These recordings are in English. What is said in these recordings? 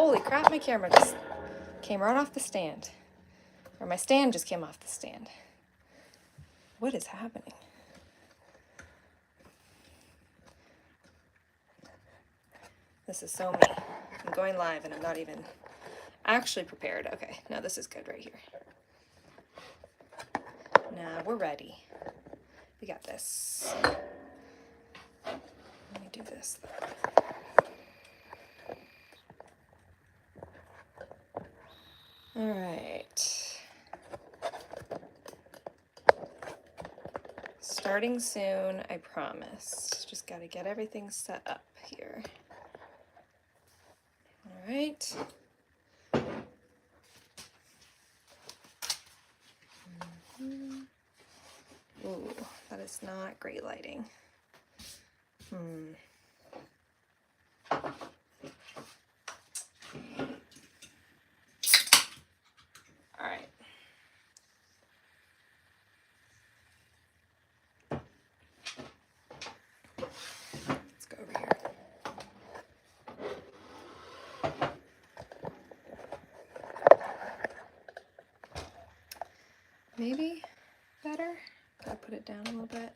Holy crap, my camera just came right off the stand. Or my stand just came off the stand. What is happening? This is so me. I'm going live and I'm not even actually prepared. Okay, now this is good right here. Now we're ready. We got this. Let me do this though. All right. Starting soon, I promise. Just got to get everything set up here. All right. Ooh, that is not great lighting. All right. Let's go over here. Maybe better? Gotta put it down a little bit.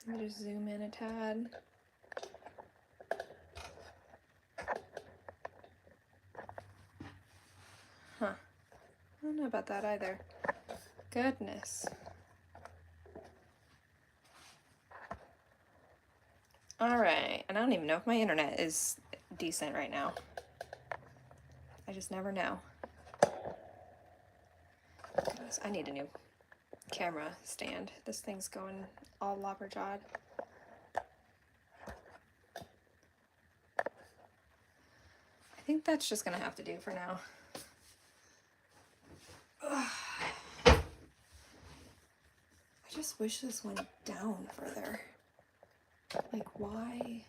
Let me just zoom in a tad. Huh. I don't know about that either. Goodness. Alright, and I don't even know if my internet is decent right now. I just never know. Goodness, I need a new camera stand. This thing's going all lopperjawed. I think that's just gonna have to do for now. Ugh. I just wish this went down further. Like, why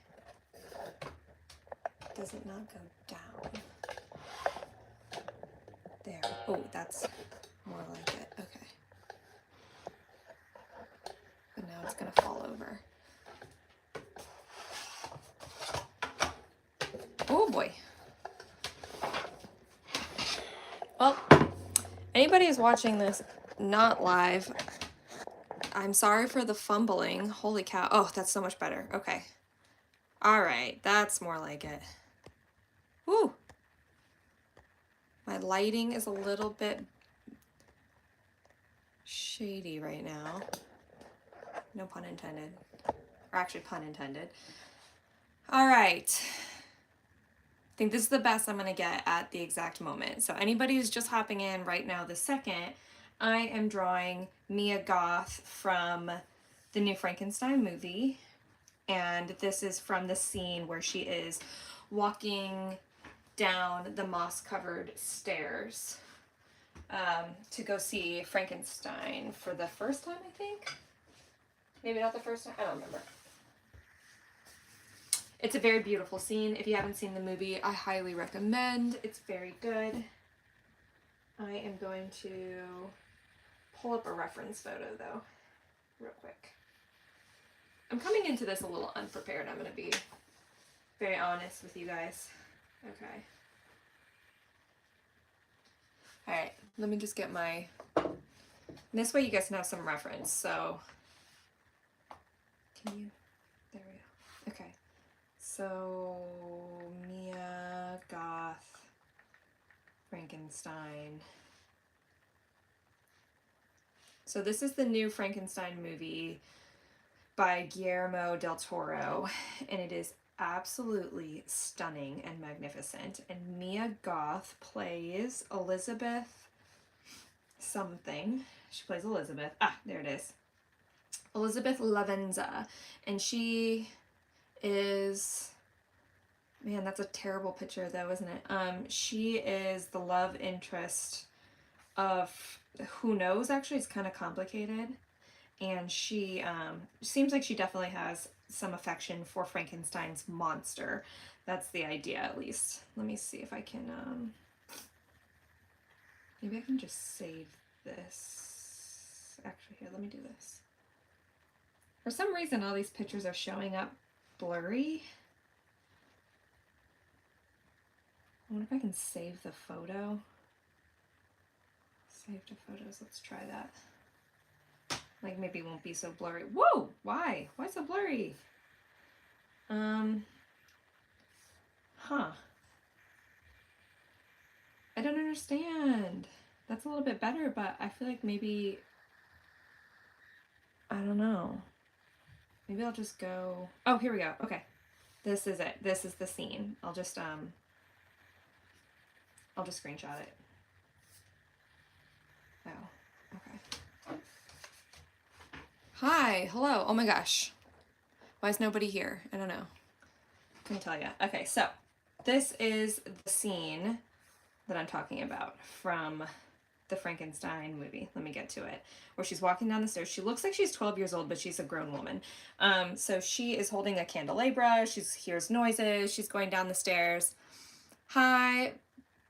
does it not go down? There. Oh, that's more like it. Okay. But now it's gonna fall over. Oh boy. Well, anybody who's watching this not live, I'm sorry for the fumbling. Holy cow. Oh, that's so much better. Okay. All right. That's more like it. Woo. My lighting is a little bit shady right now. No pun intended. Or actually pun intended. All right. I think this is the best I'm going to get at the exact moment. So anybody who's just hopping in right now this second, I am drawing Mia Goth from the new Frankenstein movie. And this is from the scene where she is walking down the moss-covered stairs to go see Frankenstein for the first time, I think. Maybe not the first time. I don't remember. It's a very beautiful scene. If you haven't seen the movie, I highly recommend. It's very good. I am going to pull up a reference photo, though, real quick. I'm coming into this a little unprepared. I'm going to be very honest with you guys. Okay. All right, let me just get my... This way you guys can have some reference, so... Can you... There we go. Okay. So, Mia Goth, Frankenstein. So this is the new Frankenstein movie by Guillermo del Toro, and it is absolutely stunning and magnificent. And Mia Goth plays Elizabeth something. She plays Elizabeth. Ah, there it is. Elizabeth Lavenza. And she is... Man, that's a terrible picture though, isn't it? She is the love interest of... Who knows, actually? It's kind of complicated. And she seems like she definitely has some affection for Frankenstein's monster. That's the idea, at least. Let me see if I can, maybe I can just save this. Actually, here, let me do this. For some reason, all these pictures are showing up blurry. wonder if I can save the photo. Save to photos, let's try that. Like maybe it won't be so blurry. Whoa, why? Why so blurry? Huh. I don't understand. That's a little bit better, but I feel like maybe, I don't know. Maybe I'll just go, oh, here we go. Okay. This is it. This is the scene. I'll just screenshot it. Oh, okay. Hi, hello. Oh my gosh. Why is nobody here? I don't know. Couldn't tell you. Okay, so this is the scene that I'm talking about from the Frankenstein movie. Let me get to it. Where she's walking down the stairs. She looks like she's 12 years old, but she's a grown woman. So she is holding a candelabra. She hears noises. She's going down the stairs. Hi,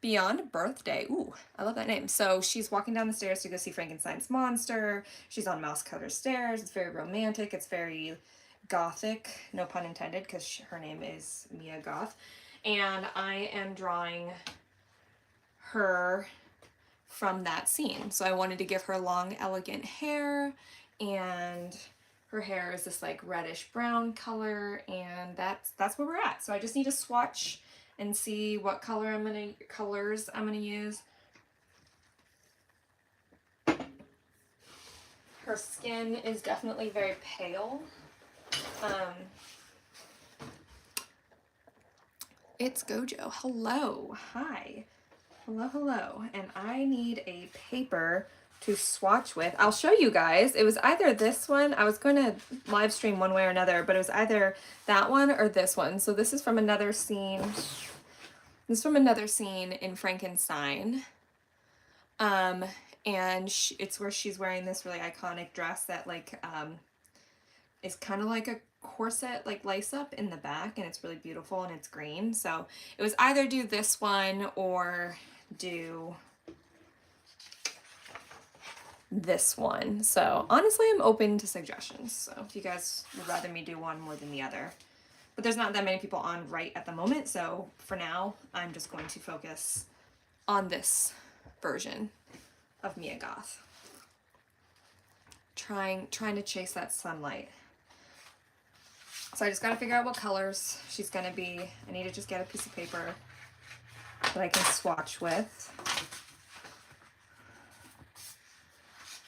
Beyond Birthday. Ooh, I love that name. So she's walking down the stairs to go see Frankenstein's monster. She's on Mouse Cutter stairs. It's very romantic. It's very gothic, no pun intended, because her name is Mia Goth. And I am drawing her from that scene. So I wanted to give her long, elegant hair, and her hair is this like reddish brown color, and that's where we're at. So I just need to swatch and see what colors I'm gonna use. Her skin is definitely very pale. It's Gojo. Hello. Hi. Hello. And I need a paper to swatch with. I'll show you guys. It was either this one. I was going to live stream one way or another, but it was either that one or this one. So this is from another scene. This is from another scene in Frankenstein. And it's where she's wearing this really iconic dress that like is kind of like a corset, like lace up in the back, and it's really beautiful and it's green. So it was either do this one or do this one. So honestly, I'm open to suggestions. So if you guys would rather me do one more than the other, but there's not that many people on right at the moment. So for now, I'm just going to focus on this version of Mia Goth. Trying to chase that sunlight. So I just got to figure out what colors she's going to be. I need to just get a piece of paper that I can swatch with.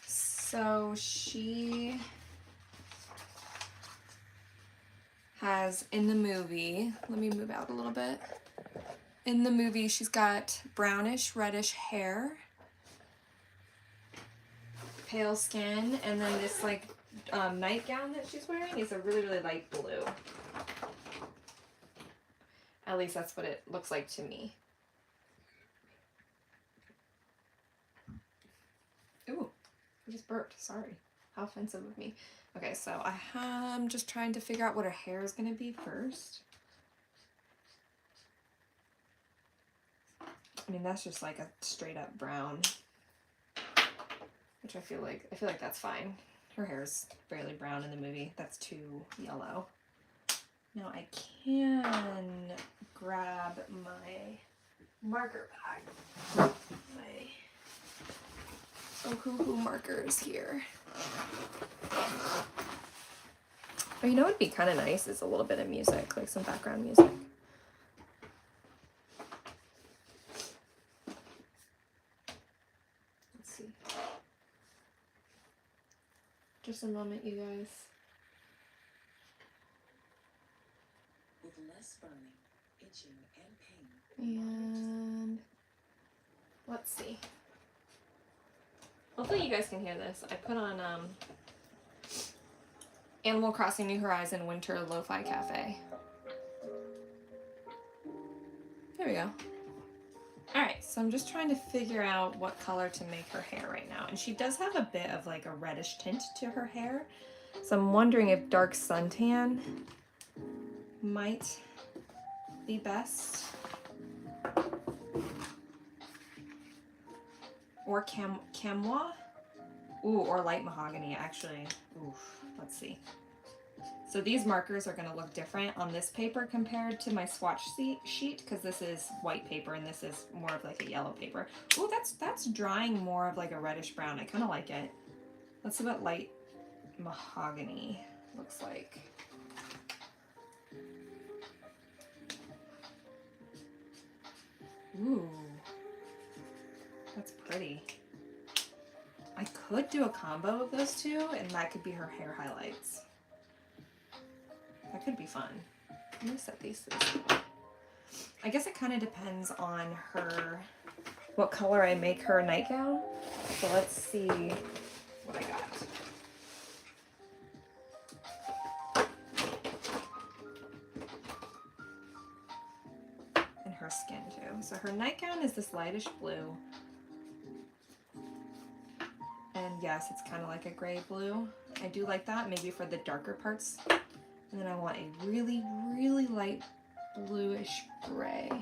So she has, in the movie, let me move out a little bit. In the movie, she's got brownish, reddish hair, pale skin, and then this like nightgown that she's wearing is a really, really light blue. At least that's what it looks like to me. Ooh, I just burped. Sorry. How offensive of me. Okay, so I'm just trying to figure out what her hair is going to be first. I mean, that's just like a straight up brown, which I feel like that's fine. Her hair is barely brown in the movie. That's too yellow. Now I can grab my marker pack. My Ohuhu markers here. Oh, you know what would be kind of nice is a little bit of music, like some background music. Let's see. Just a moment, you guys. With less burning, itching, and pain. And let's see. Hopefully you guys can hear this. I put on Animal Crossing New Horizon Winter Lo-Fi Cafe. There we go. Alright, so I'm just trying to figure out what color to make her hair right now. And she does have a bit of like a reddish tint to her hair. So I'm wondering if dark suntan might be best. Or chamois. Ooh, or light mahogany, actually. Ooh, let's see. So these markers are going to look different on this paper compared to my swatch sheet, because this is white paper and this is more of like a yellow paper. Oh, that's drying more of like a reddish brown. I kind of like it. Let's see what light mahogany looks like. Ooh, that's pretty. I could do a combo of those two, and that could be her hair highlights. That could be fun. Let me set these. I guess it kind of depends on her, what color I make her nightgown. So let's see what I got. And her skin too. So her nightgown is this lightish blue. And yes, it's kind of like a gray blue. I do like that, maybe for the darker parts. And then I want a really, really light bluish gray.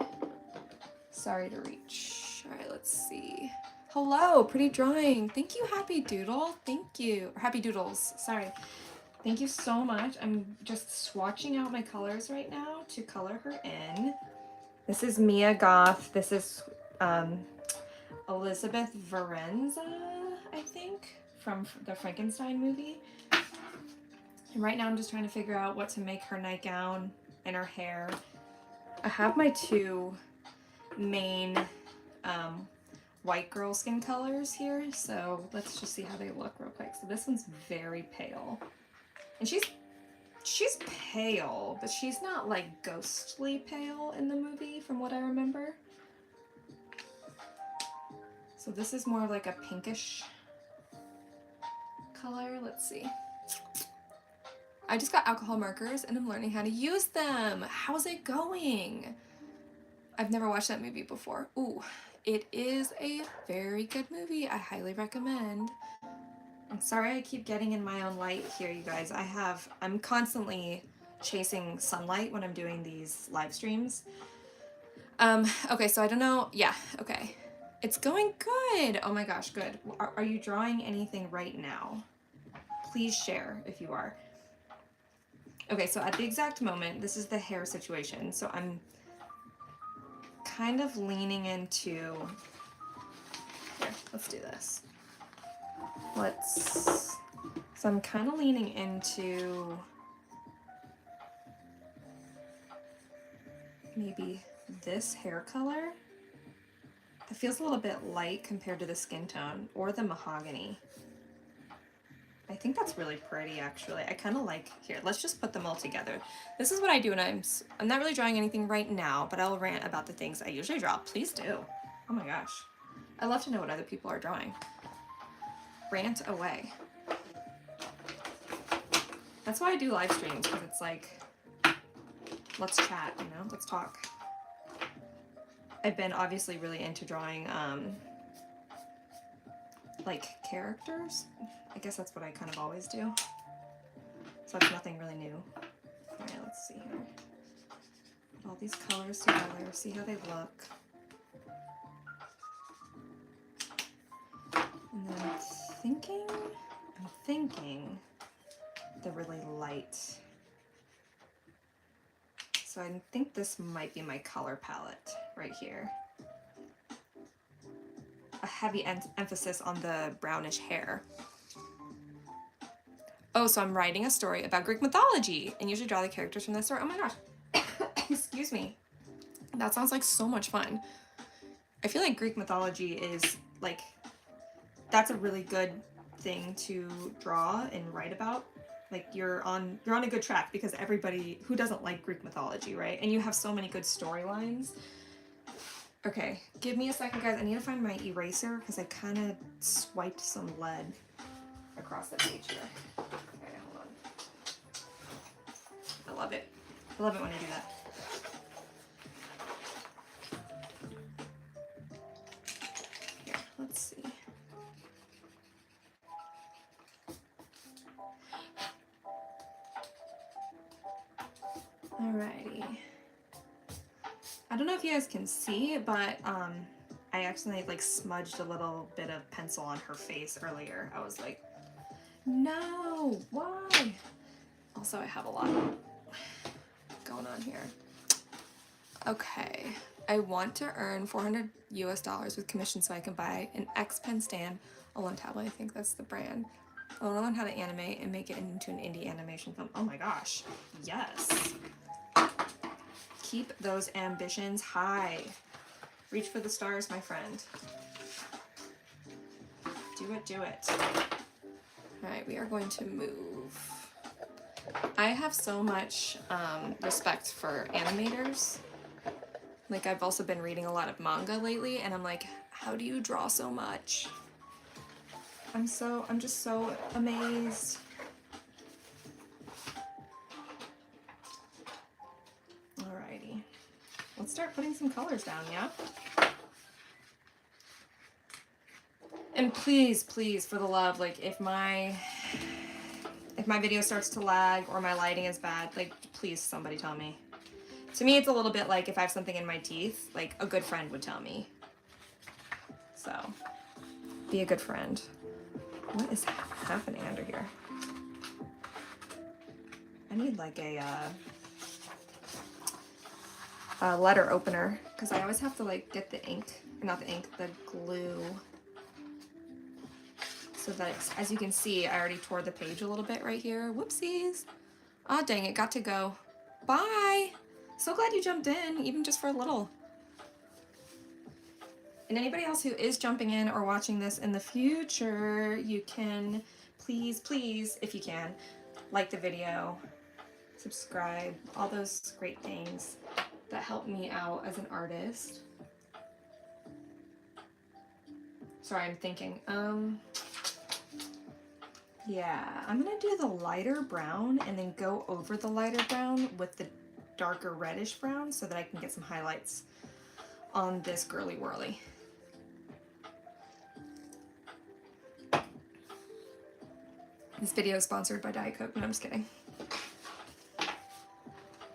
Sorry to reach. All right, let's see. Hello, pretty drawing. Thank you, Happy Doodle. Thank you. Or Happy Doodles, sorry. Thank you so much. I'm just swatching out my colors right now to color her in. This is Mia Goth. This is Elizabeth Varenza, I think, from the Frankenstein movie. And right now I'm just trying to figure out what to make her nightgown and her hair. I have my two main white girl skin colors here, so let's just see how they look real quick. So this one's very pale. And she's pale, but she's not like ghostly pale in the movie from what I remember. So this is more like a pinkish color. Let's see. I just got alcohol markers and I'm learning how to use them. How's it going? I've never watched that movie before. Ooh, it is a very good movie. I highly recommend. I'm sorry I keep getting in my own light here, you guys. I'm constantly chasing sunlight when I'm doing these live streams. Okay, so I don't know. Yeah, okay. It's going good. Oh my gosh, good. Are you drawing anything right now? Please share if you are. Okay, so at the exact moment, this is the hair situation. So I'm kind of leaning into, here, let's do this. So I'm kind of leaning into maybe this hair color. It feels a little bit light compared to the skin tone or the mahogany. I think that's really pretty, actually. I kind of like, here, let's just put them all together. This is what I do when I'm not really drawing anything right now, but I'll rant about the things I usually draw. Please do. Oh my gosh. I love to know what other people are drawing. Rant away. That's why I do live streams, because it's like, let's chat, you know, let's talk. I've been obviously really into drawing, like characters. I guess that's what I kind of always do. So that's nothing really new. All right, let's see here. Put all these colors together, see how they look. And then I'm thinking they're really light. So I think this might be my color palette right here. A heavy emphasis on the brownish hair. Oh, so I'm writing a story about Greek mythology and usually draw the characters from this story. Oh my gosh. Excuse me. That sounds like so much fun. I feel like Greek mythology is like, that's a really good thing to draw and write about. Like you're on a good track, because everybody who doesn't like Greek mythology, right? And you have so many good storylines. Okay, give me a second, guys. I need to find my eraser because I kind of swiped some lead across the page here. Okay, hold on. I love it. I love it when I do that. Here, let's see. Alrighty. I don't know if you guys can see, but I accidentally like smudged a little bit of pencil on her face earlier. I was like, no, why? Also, I have a lot going on here. Okay, I want to earn $400 with commission so I can buy an X Pen stand, alone tablet, I think that's the brand. I want to learn how to animate and make it into an indie animation film. Oh my gosh, yes. Keep those ambitions high. Reach for the stars, my friend. Do it, do it. All right, we are going to move. I have so much respect for animators. Like, I've also been reading a lot of manga lately, and I'm like, how do you draw so much? I'm just so amazed. Alrighty. Let's start putting some colors down, yeah? And please, please, for the love, like, if my video starts to lag or my lighting is bad, like, please somebody tell me. To me, it's a little bit like if I have something in my teeth, like a good friend would tell me. So, be a good friend. What is happening under here? I need like a letter opener, because I always have to like get the ink, not the ink, the glue. So that, as you can see, I already tore the page a little bit right here. Whoopsies. Ah, dang it, got to go. Bye. So glad you jumped in, even just for a little. And anybody else who is jumping in or watching this in the future, you can please, please, if you can, like the video, subscribe, all those great things that help me out as an artist. Sorry, I'm thinking. Yeah, I'm gonna do the lighter brown and then go over the lighter brown with the darker reddish brown so that I can get some highlights on this girly whirly. This video is sponsored by Diet Coke. No, I'm just kidding.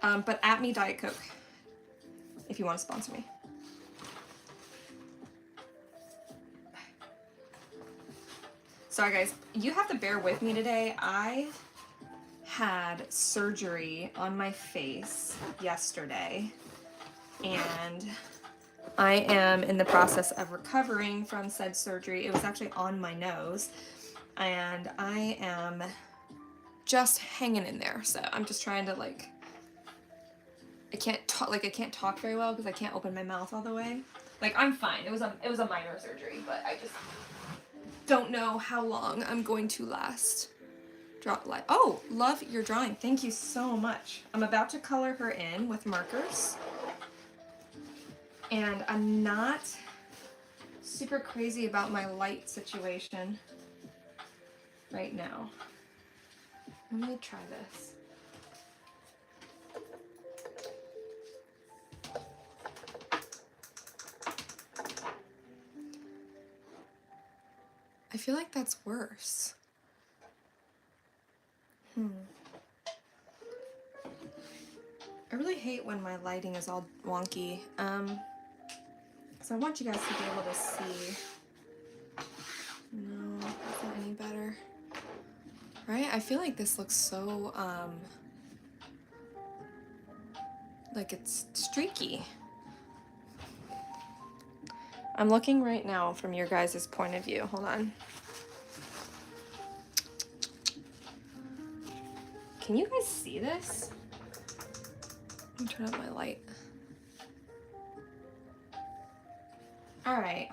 But at me Diet Coke if you want to sponsor me. Sorry guys, you have to bear with me today. I had surgery on my face yesterday, and I am in the process of recovering from said surgery. It was actually on my nose, and I am just hanging in there. So I'm just trying to like, I can't talk very well because I can't open my mouth all the way. Like, I'm fine. It was a minor surgery, but I just don't know how long I'm going to last. Oh, love your drawing. Thank you so much. I'm about to color her in with markers. And I'm not super crazy about my light situation right now. Let me try this. I feel like that's worse. I really hate when my lighting is all wonky. So I want you guys to be able to see. No, that's not any better. Right? I feel like this looks so, like it's streaky. I'm looking right now from your guys' point of view. Hold on. Can you guys see this? Let me turn up my light. All right.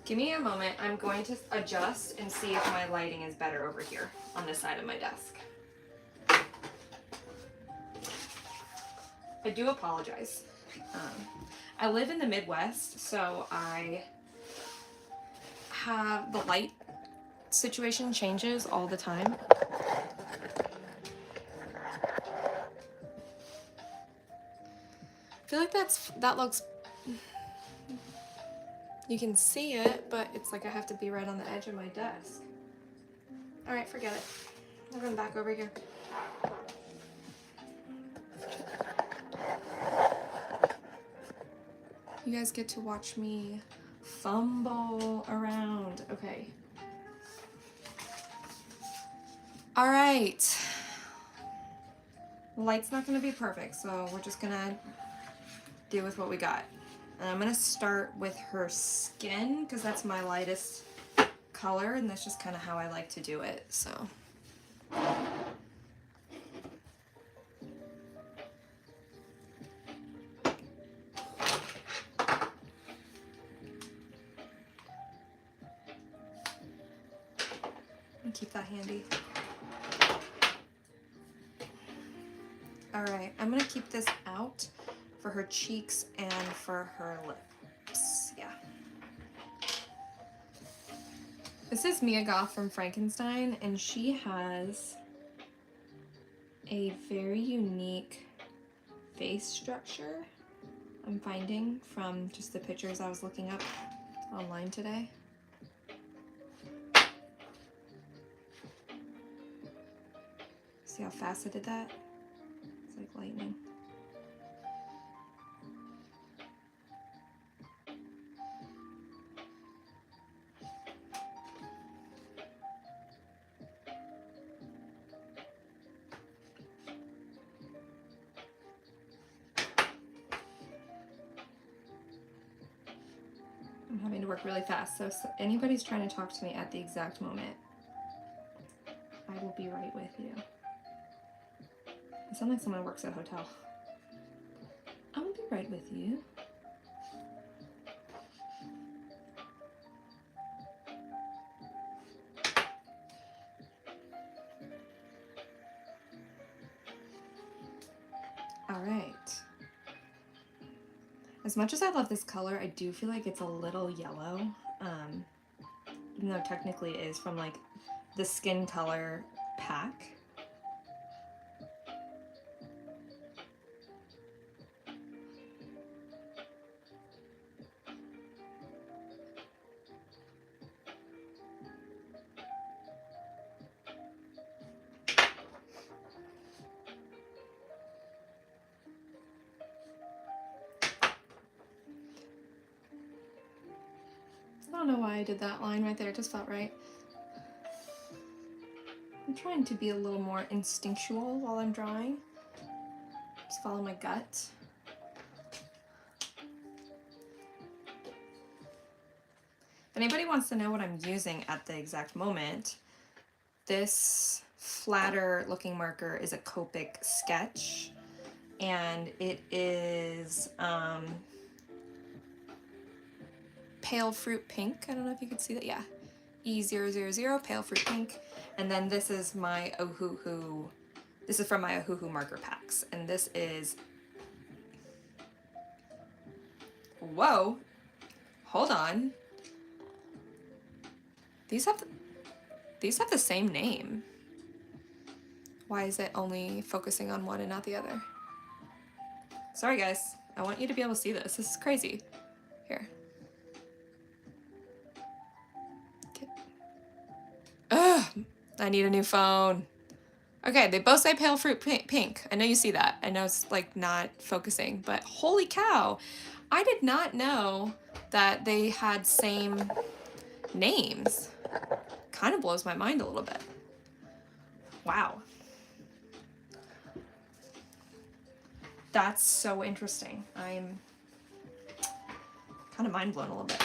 Give me a moment. I'm going to adjust and see if my lighting is better over here on this side of my desk. I do apologize. I live in the Midwest, so I have the light situation changes all the time. I feel like that looks, you can see it, but it's like I have to be right on the edge of my desk. All right, forget it. I'll run back over here. You guys get to watch me fumble around. Okay. All right. Light's not going to be perfect, so we're just going to do with what we got. And I'm going to start with her skin because that's my lightest color, and that's just kind of how I like to do it. So keep that handy. All right, I'm gonna keep this out for her cheeks and for her lips. Yeah. This is Mia Goth from Frankenstein, and she has a very unique face structure I'm finding from just the pictures I was looking up online today. See how fast I did that? It's like lightning. I'm having to work really fast, so if anybody's trying to talk to me at the exact moment, I will be right with you. I sound like someone who works at a hotel. I will be right with you. All right. As much as I love this color, I do feel like it's a little yellow, even though technically it is from like the Skin Color pack. I don't know why I did that line right there, it just felt right. I'm trying to be a little more instinctual while I'm drawing. Just follow my gut. If anybody wants to know what I'm using at the exact moment, this flatter looking marker is a Copic Sketch, and it is pale fruit pink. I don't know if you could see that. Yeah, E000 pale fruit pink. And then this is my Ohuhu. This is from my Ohuhu marker packs, and this is, whoa, hold on. These have the same name. Why is it only focusing on one and not the other? Sorry guys, I want you to be able to see this. This is crazy. Here. Okay. Ugh, I need a new phone. Okay, they both say pale fruit pink. I know you see that. I know it's like not focusing, but holy cow. I did not know that they had same names. Kind of blows my mind a little bit. Wow. That's so interesting. I'm kind of mind blown a little bit.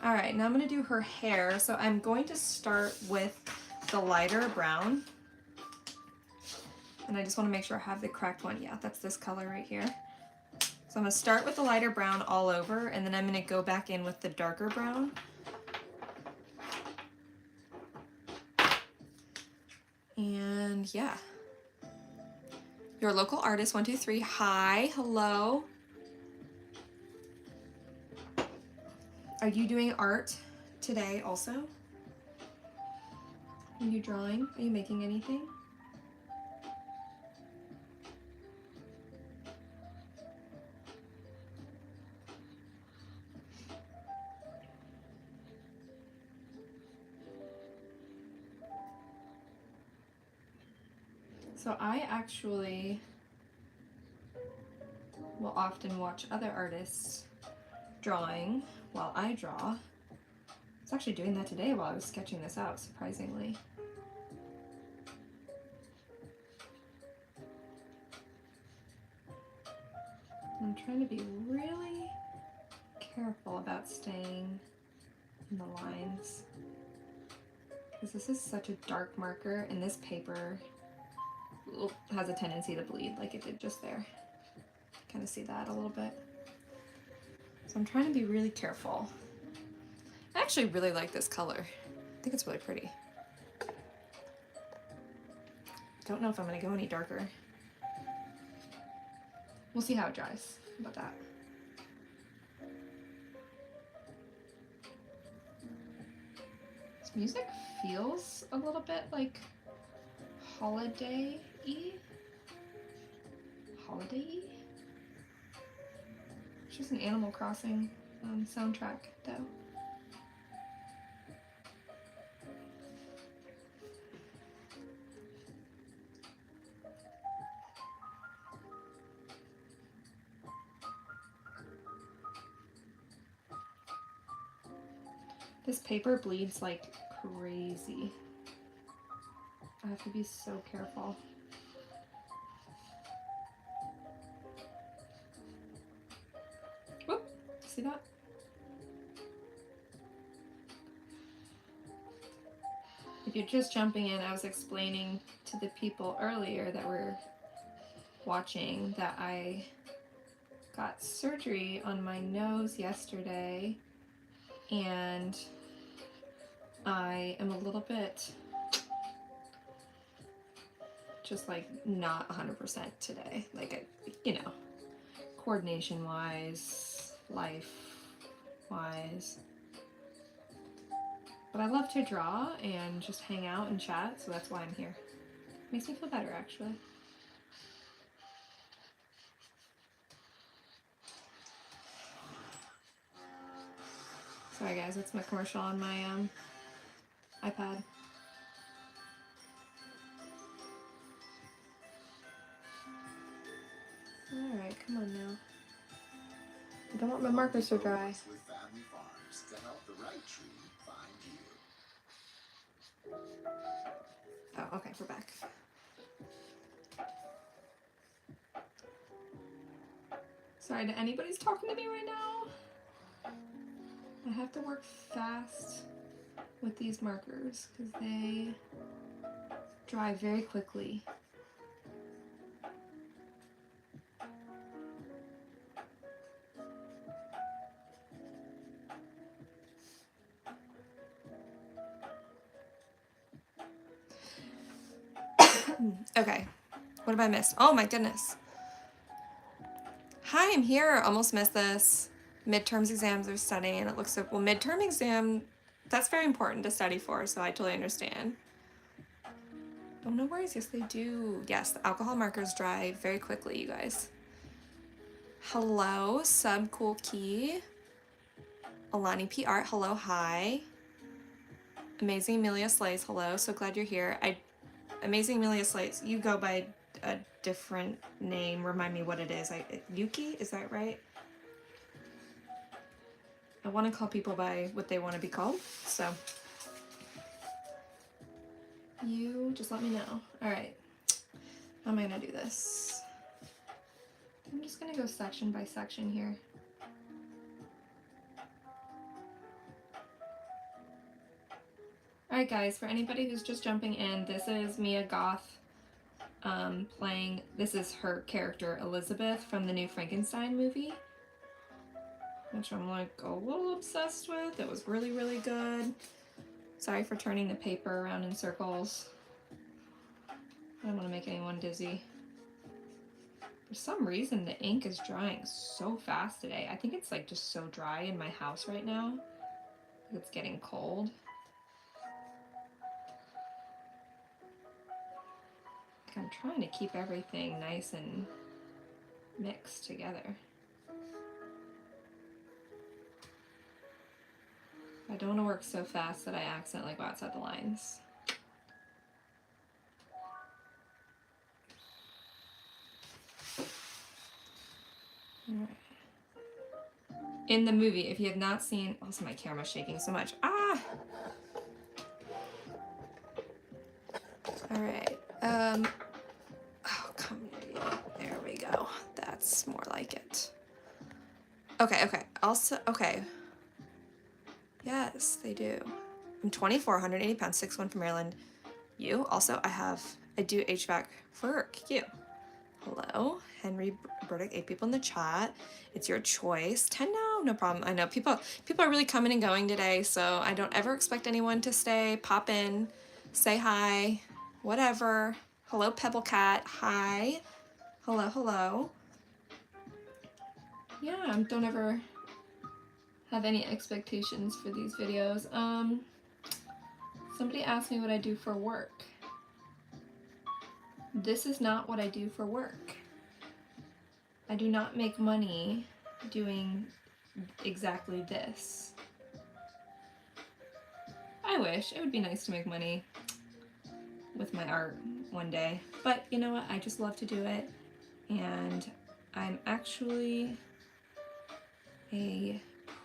All right, now I'm gonna do her hair. So I'm going to start with the lighter brown. And I just wanna make sure I have the correct one. Yeah, that's this color right here. So I'm gonna start with the lighter brown all over, and then I'm gonna go back in with the darker brown. And yeah. Your local artist, 123. Hi, hello. Are you doing art today also? Are you drawing? Are you making anything? So I actually will often watch other artists drawing while I draw. was actually doing that today while I was sketching this out, surprisingly. I'm trying to be really careful about staying in the lines, because this is such a dark marker, and this paper has a tendency to bleed like it did just there. Kind of see that a little bit. So I'm trying to be really careful. I actually really like this color. I think it's really pretty. Don't know if I'm going to go any darker. We'll see how it dries. How about that? This music feels a little bit like holiday-y. Holiday-y? It's just an Animal Crossing soundtrack, though. This paper bleeds like crazy. I have to be so careful. Whoop! See that? If you're just jumping in, I was explaining to the people earlier that were watching that I got surgery on my nose yesterday, and I am a little bit just like not 100% today. Like, you know, coordination wise, life wise. But I love to draw and just hang out and chat, so that's why I'm here. Makes me feel better, actually. Sorry guys, that's my commercial on my iPad. Alright, come on now. I don't want my markers to dry. With family farms to help the right tree find you. Oh, okay, we're back. Sorry that anybody's talking to me right now. I have to work fast with these markers because they dry very quickly. Okay, what have I missed? Oh my goodness. Hi, I'm here. Almost missed this. Midterms exams are studying, and it looks like, well, midterm exam, that's very important to study for, so I totally understand. Oh, no worries. Yes, they do. Yes, the alcohol markers dry very quickly, you guys. Hello, Sub Cool Key. Alani P. Art, hello, hi. Amazing Amelia Slays, hello. So glad you're here. Amazing Amelia Slays, you go by a different name. Remind me what it is. Yuki, is that right? I want to call people by what they want to be called, so you just let me know. All right, how am I gonna do this? I'm just gonna go section by section here. All right, guys, for anybody who's just jumping in, this is Mia Goth playing, this is her character Elizabeth from the new Frankenstein movie, which I'm like a little obsessed with. It was really, really good. Sorry for turning the paper around in circles. I don't want to make anyone dizzy. For some reason, the ink is drying so fast today. I think it's like just so dry in my house right now. It's getting cold. I'm trying to keep everything nice and mixed together. I don't want to work so fast that I accidentally go outside the lines. All right. In the movie, if you have not seen, also my camera's shaking so much. Ah! Ah. All right. Oh, community. There we go. That's more like it. Okay, okay. Also, okay. Yes, they do. I'm 24, 180 pounds, 6'1" from Maryland. You? Also, I do HVAC for work. You. Hello. Henry Burdick, 8 people in the chat. It's your choice. 10 now? No problem. I know people are really coming and going today, so I don't ever expect anyone to stay. Pop in, say hi, whatever. Hello, Pebble Cat. Hi. Hello, hello. Yeah, don't ever have any expectations for these videos. Somebody asked me what I do for work. This is not what I do for work. I do not make money doing exactly this. I wish. It would be nice to make money with my art one day. But you know what? I just love to do it. And I'm actually a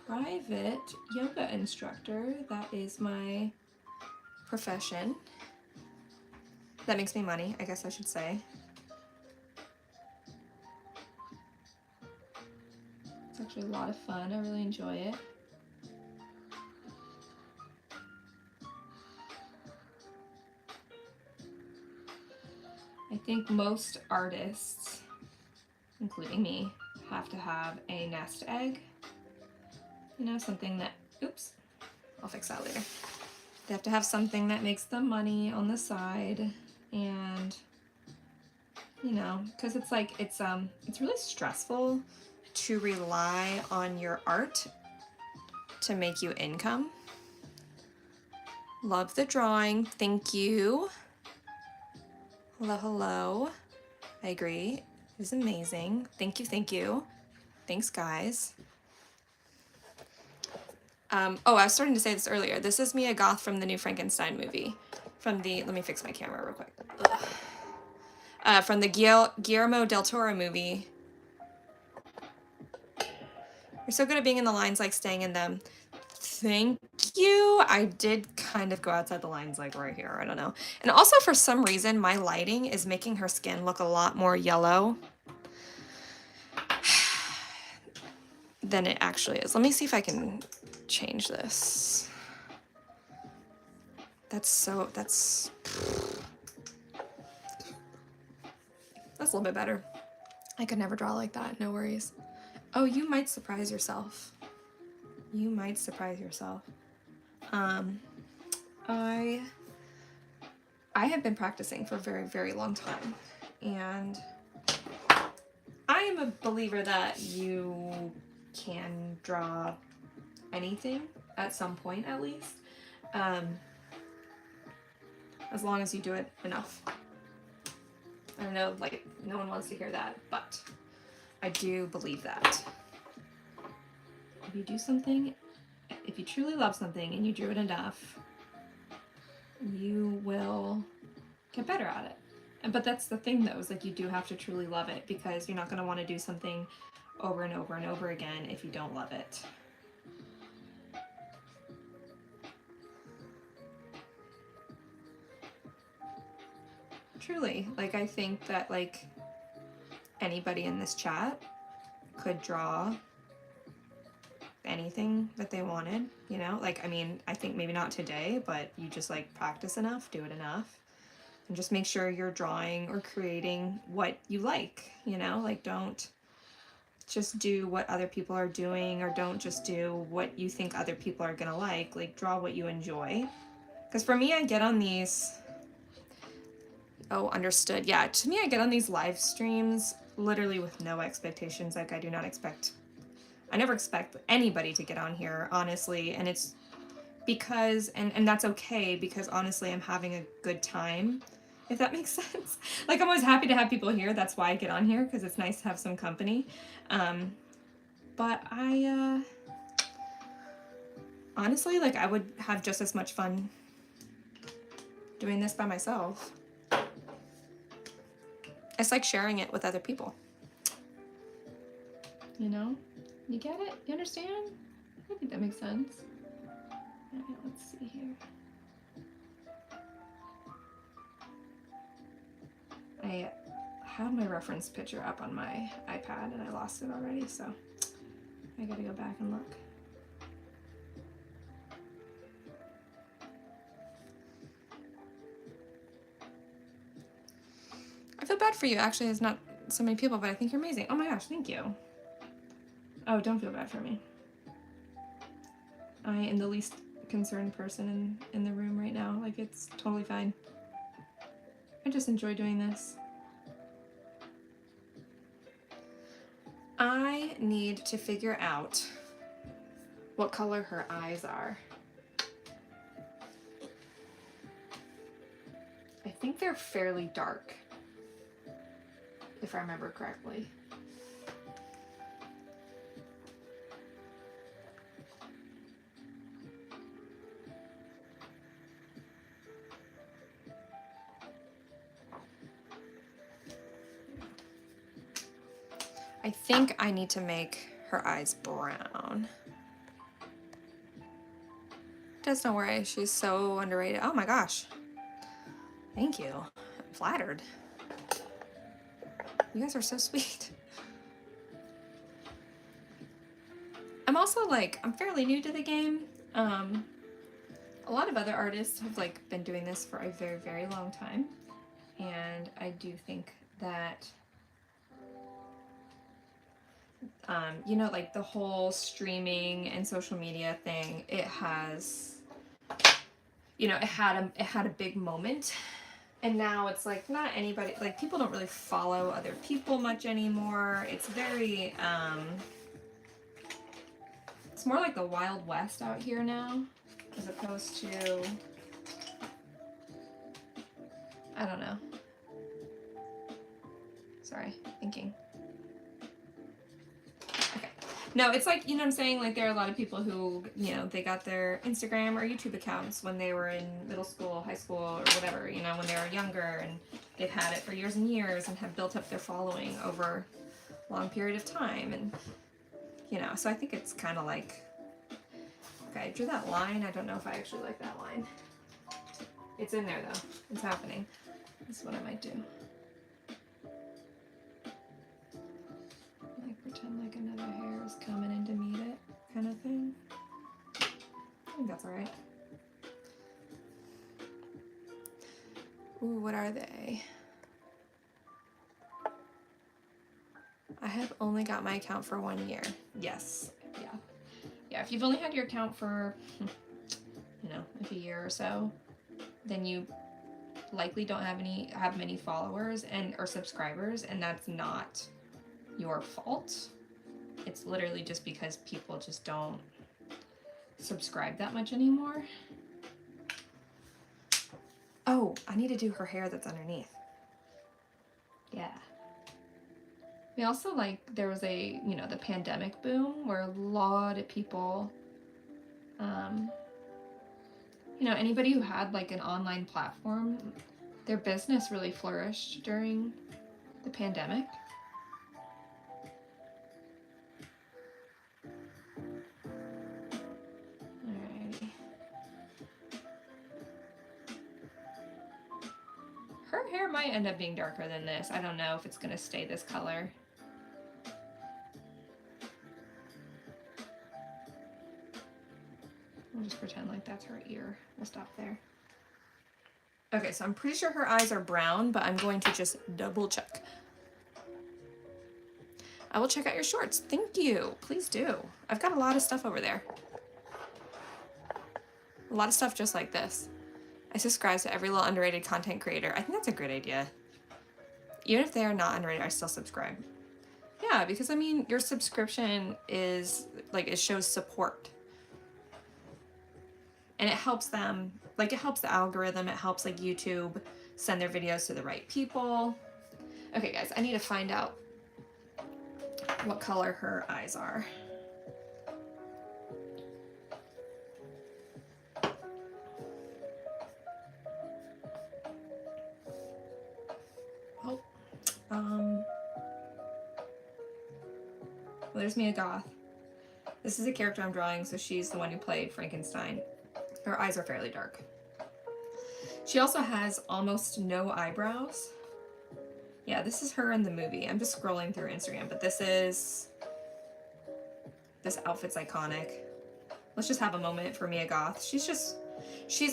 private yoga instructor. That is my profession. That makes me money, I guess I should say. It's actually a lot of fun. I really enjoy it. I think most artists, including me, have to have a nest egg. You know, something that, oops, I'll fix that later. They have to have something that makes them money on the side, and you know, because it's like it's really stressful to rely on your art to make you income. Love the drawing, thank you. Hello, hello. I agree. It was amazing. Thank you, thank you. Thanks, guys. Oh, I was starting to say this earlier. This is Mia Goth from the new Frankenstein movie. Let me fix my camera real quick. From the Guillermo del Toro movie. You're so good at being in the lines, like staying in them. Thank you. I did kind of go outside the lines, like right here. I don't know. And also, for some reason, my lighting is making her skin look a lot more yellow than it actually is. Let me see if I can change this. That's a little bit better. I could never draw like that, no worries. Oh, you might surprise yourself. You might surprise yourself. I have been practicing for a very, very long time, and I am a believer that you can draw anything at some point, at least, as long as you do it enough. I don't know, like, no one wants to hear that, but I do believe that. If you do something, if you truly love something and you do it enough, you will get better at it. But that's the thing, though, is like you do have to truly love it, because you're not going to want to do something over and over and over again if you don't love it. Truly, like, I think that, like, anybody in this chat could draw anything that they wanted, you know? Like, I mean, I think maybe not today, but you just, like, practice enough, do it enough, and just make sure you're drawing or creating what you like, you know? Like, don't just do what other people are doing, or don't just do what you think other people are gonna like. Like, draw what you enjoy. Because for me, I get on these... Oh, understood. Yeah, to me, I get on these live streams literally with no expectations. Like, I never expect anybody to get on here, honestly, and it's because, and that's okay, because honestly, I'm having a good time, if that makes sense. Like, I'm always happy to have people here. That's why I get on here, because it's nice to have some company. But honestly, like, I would have just as much fun doing this by myself. It's like sharing it with other people. You know? You get it? You understand? I think that makes sense. Alright, let's see here. I had my reference picture up on my iPad and I lost it already, so I gotta go back and look. I feel bad for you. Actually, there's not so many people, but I think you're amazing. Oh my gosh, thank you. Oh, don't feel bad for me. I am the least concerned person in the room right now. Like, it's totally fine. I just enjoy doing this. I need to figure out what color her eyes are. I think they're fairly dark, if I remember correctly. I think I need to make her eyes brown. There's no worry, she's so underrated. Oh my gosh. Thank you. I'm flattered. You guys are so sweet. I'm also like, I'm fairly new to the game. A lot of other artists have like been doing this for a very, very long time. And I do think that, you know, like the whole streaming and social media thing, it has, you know, it had a big moment. And now it's like not anybody, like people don't really follow other people much anymore. It's very, it's more like the Wild West out here now, as opposed to, I don't know. Sorry, thinking. Okay. No, it's like, you know what I'm saying? Like there are a lot of people who, you know, they got their Instagram or YouTube accounts when they were in middle school, high school, or whatever, you know, when they were younger, and they've had it for years and years and have built up their following over a long period of time. And, you know, so I think it's kind of like, okay, I drew that line. I don't know if I actually like that line. It's in there though. It's happening. This is what I might do. Like pretend like another hair is coming in to meet it, kind of thing. I think that's alright. Ooh, what are they? I have only got my account for 1 year. Yes. Yeah. Yeah, if you've only had your account for, you know, like a year or so, then you likely don't have many followers and or subscribers, and that's not your fault. It's literally just because people just don't subscribe that much anymore. Oh, I need to do her hair that's underneath. Yeah. We also, like, there was a, you know, the pandemic boom where a lot of people, you know, anybody who had like an online platform, their business really flourished during the pandemic. Alrighty. Her hair might end up being darker than this. I don't know if it's gonna stay this color. We'll just pretend like that's her ear. We'll stop there. Okay, so I'm pretty sure her eyes are brown, but I'm going to just double check. I will check out your shorts. Thank you. Please do. I've got a lot of stuff over there. A lot of stuff just like this. I subscribe to every little underrated content creator. I think that's a great idea. Even if they are not underrated, I still subscribe. Yeah, because I mean, your subscription is like, it shows support. And it helps them, like it helps the algorithm, it helps like YouTube send their videos to the right people. Okay guys, I need to find out what color her eyes are. Oh, well, there's Mia Goth. This is a character I'm drawing, so she's the one who played Frankenstein. Her eyes are fairly dark. She also has almost no eyebrows. Yeah, this is her in the movie. I'm just scrolling through Instagram, but this outfit's iconic. Let's just have a moment for Mia Goth.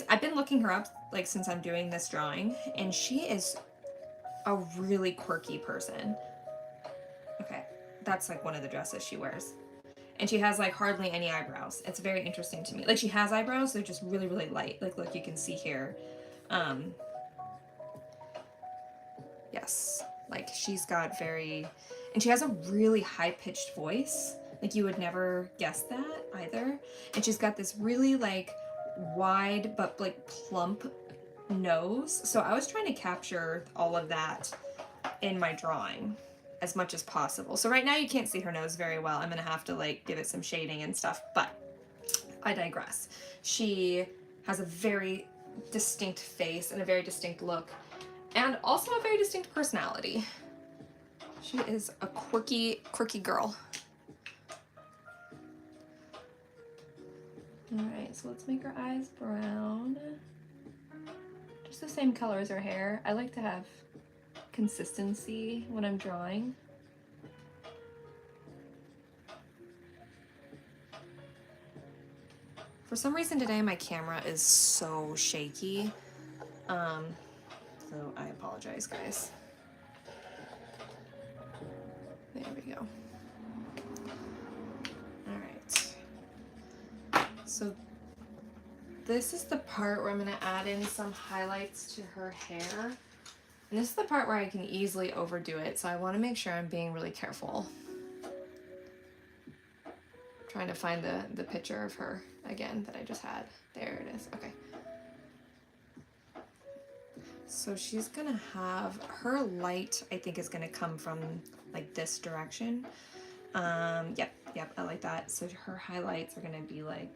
I've been looking her up like since I'm doing this drawing, and she is a really quirky person. Okay, that's like one of the dresses she wears. And she has like hardly any eyebrows. It's very interesting to me. Like she has eyebrows, they're just really, really light. Like look, you can see here. Yes, like she's got and she has a really high-pitched voice. Like you would never guess that either. And she's got this really like wide but like plump nose. So I was trying to capture all of that in my drawing as much as possible. So right now you can't see her nose very well. I'm gonna have to like give it some shading and stuff, but I digress. She has a very distinct face and a very distinct look, and also a very distinct personality. She is a quirky girl. Alright, so let's make her eyes brown. Just the same color as her hair. I like to have consistency when I'm drawing. For some reason today my camera is so shaky. So I apologize, guys. There we go. Alright. So this is the part where I'm going to add in some highlights to her hair. And this is the part where I can easily overdo it, so I want to make sure I'm being really careful. I'm trying to find the picture of her again that I just had. There it is. Okay. So she's going to have her light, I think, is going to come from like this direction. Yep, I like that. So her highlights are going to be like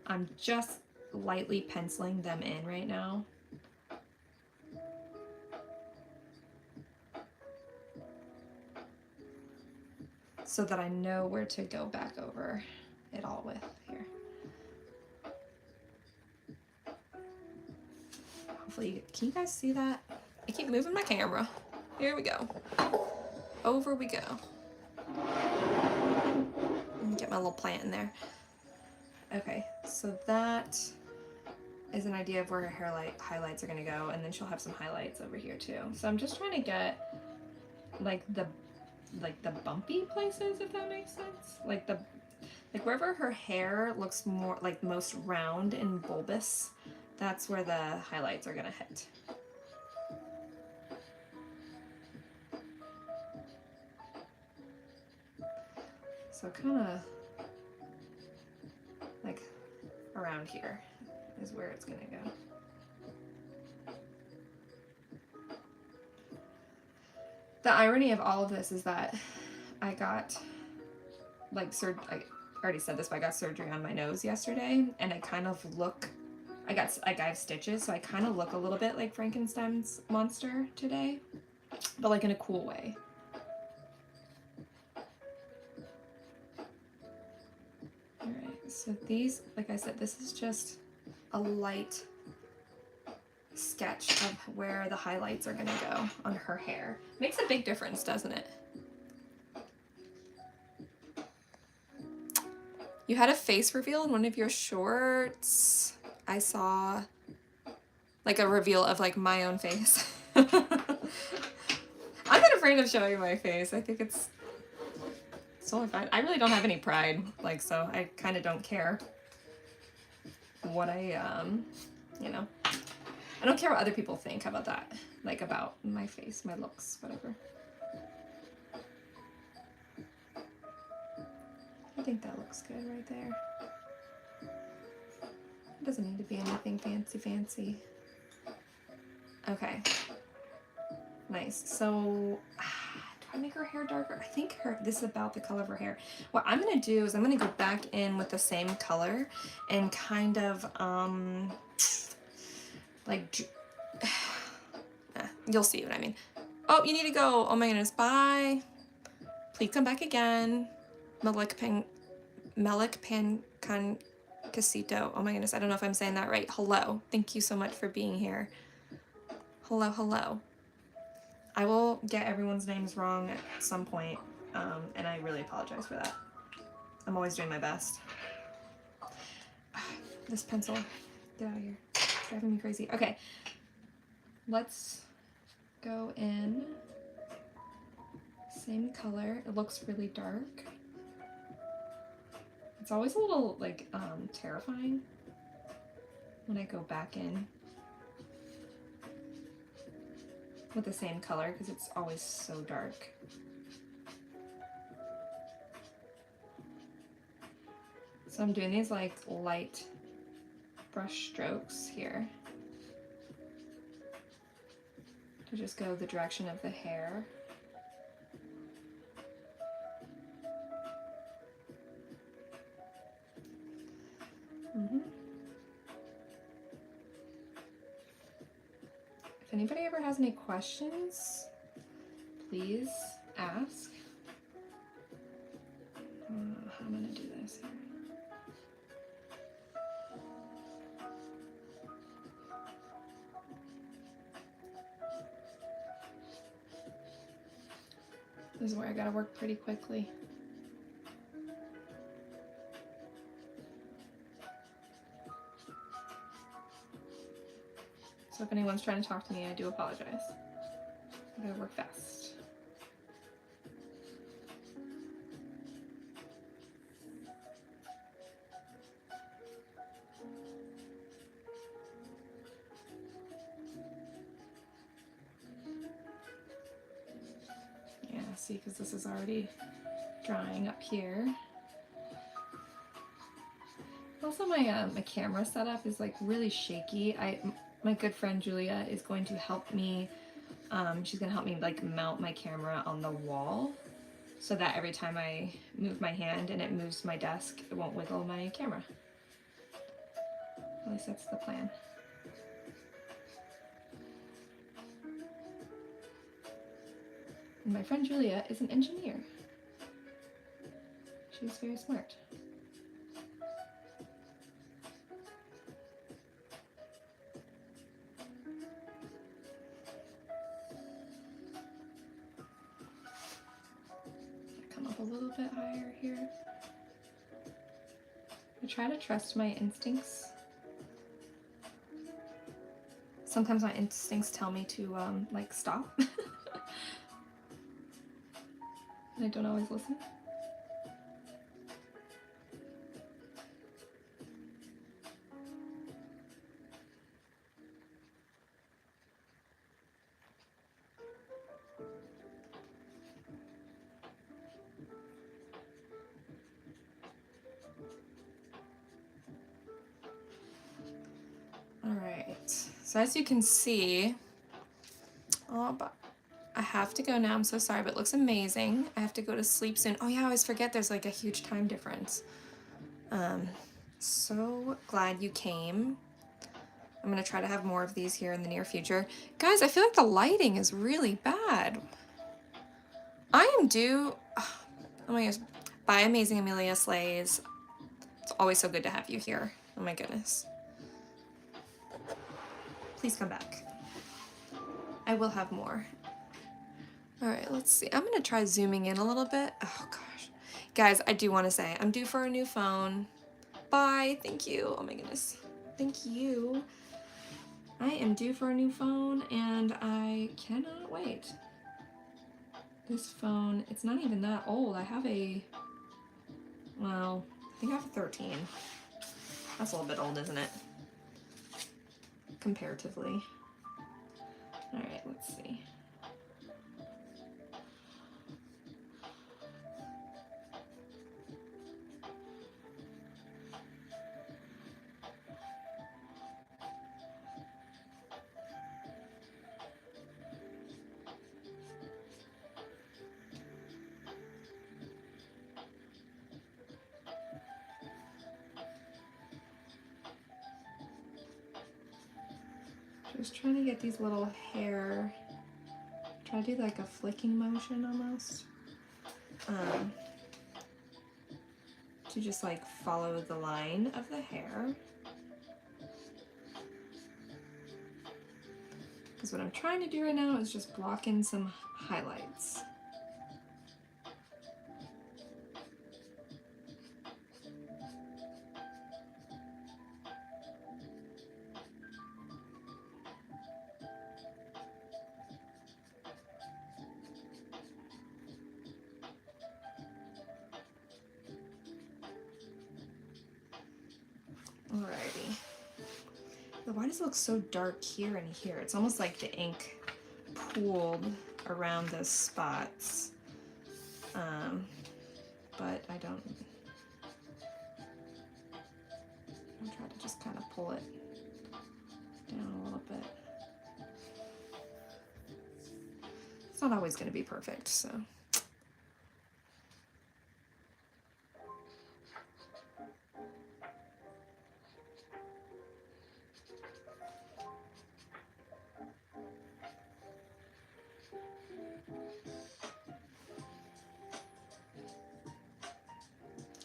I'm just lightly penciling them in right now. So that I know where to go back over it all with here. Hopefully, can you guys see that? I keep moving my camera. Here we go. Over we go. Let me get my little plant in there. Okay, so that is an idea of where her highlights are gonna go, and then she'll have some highlights over here too. So I'm just trying to get like the bumpy places, if that makes sense. Like wherever her hair looks more like most round and bulbous, that's where the highlights are gonna hit. So kind of like around here is where it's gonna go. The irony of all of this is that I got like I already said this, but I got surgery on my nose yesterday, and I kind of look, I have stitches, so I kind of look a little bit like Frankenstein's monster today, but like in a cool way. Alright, so these, like I said, this is just a light sketch of where the highlights are gonna go on her hair. Makes a big difference, doesn't it? You had a face reveal in one of your shorts. I saw like a reveal of like my own face. I'm not afraid of showing my face. I think it's totally fine. I really don't have any pride, like, so I kind of don't care what you know. I don't care what other people think about that, like about my face, my looks, whatever. I think that looks good right there. It doesn't need to be anything fancy. Okay. Nice. So, do I make her hair darker? I think this is about the color of her hair. What I'm going to do is I'm going to go back in with the same color and kind of, like, you'll see what I mean. Oh, you need to go. Oh my goodness. Bye. Please come back again. Melik Pan Casito. Oh my goodness, I don't know if I'm saying that right. Hello. Thank you so much for being here. Hello, hello. I will get everyone's names wrong at some point, and I really apologize for that. I'm always doing my best. This pencil. Get out of here. It's driving me crazy. Okay. Let's go in. Same color. It looks really dark. It's always a little, like, terrifying when I go back in with the same color because it's always so dark. So I'm doing these, like, light brush strokes here to just go the direction of the hair. If anybody ever has any questions, please ask. How am I gonna do this here? This is where I gotta work pretty quickly. So if anyone's trying to talk to me, I do apologize. I gotta work fast. Yeah, see, because this is already drying up here. Also, my my camera setup is like really shaky. My good friend Julia is going to help me. She's gonna help me like mount my camera on the wall, so that every time I move my hand and it moves my desk, it won't wiggle my camera. At least that's the plan. And my friend Julia is an engineer. She's very smart. Come up a little bit higher here. I try to trust my instincts. Sometimes my instincts tell me to like stop. And I don't always listen. So as you can see, but I have to go now. I'm so sorry, but it looks amazing. I have to go to sleep soon. Oh yeah, I always forget there's like a huge time difference. So glad you came. I'm gonna try to have more of these here in the near future. Guys, I feel like the lighting is really bad. I am due, oh my goodness, bye Amazing Amelia Slays. It's always so good to have you here. Oh my goodness. Please come back. I will have more. All right, let's see. I'm gonna try zooming in a little bit. Oh gosh. Guys, I do wanna say, I'm due for a new phone. Bye, thank you. Oh my goodness, thank you. I am due for a new phone and I cannot wait. This phone, it's not even that old. I have a, well, I think I have a 13. That's a little bit old, isn't it? Comparatively. All right, let's see. Just trying to get these little hair, try to do like a flicking motion almost. to just like follow the line of the hair. Because what I'm trying to do right now is just block in some highlights. Alrighty. Why does it look so dark here and here? It's almost like the ink pooled around those spots. But I don't. I'll try to just kind of pull it down a little bit. It's not always going to be perfect, so.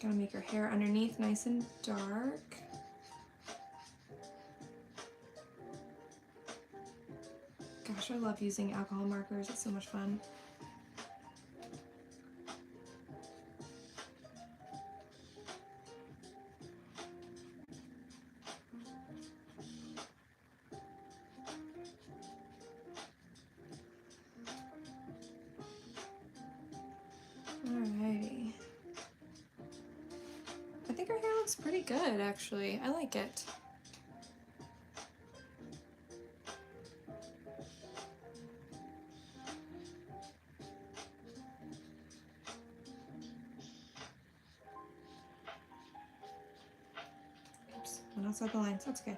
Gotta make her hair underneath nice and dark. Gosh, I love using alcohol markers. It's so much fun. Alrighty. I think her hair looks pretty good, actually. I like it. Oops, went outside the lines. That's okay.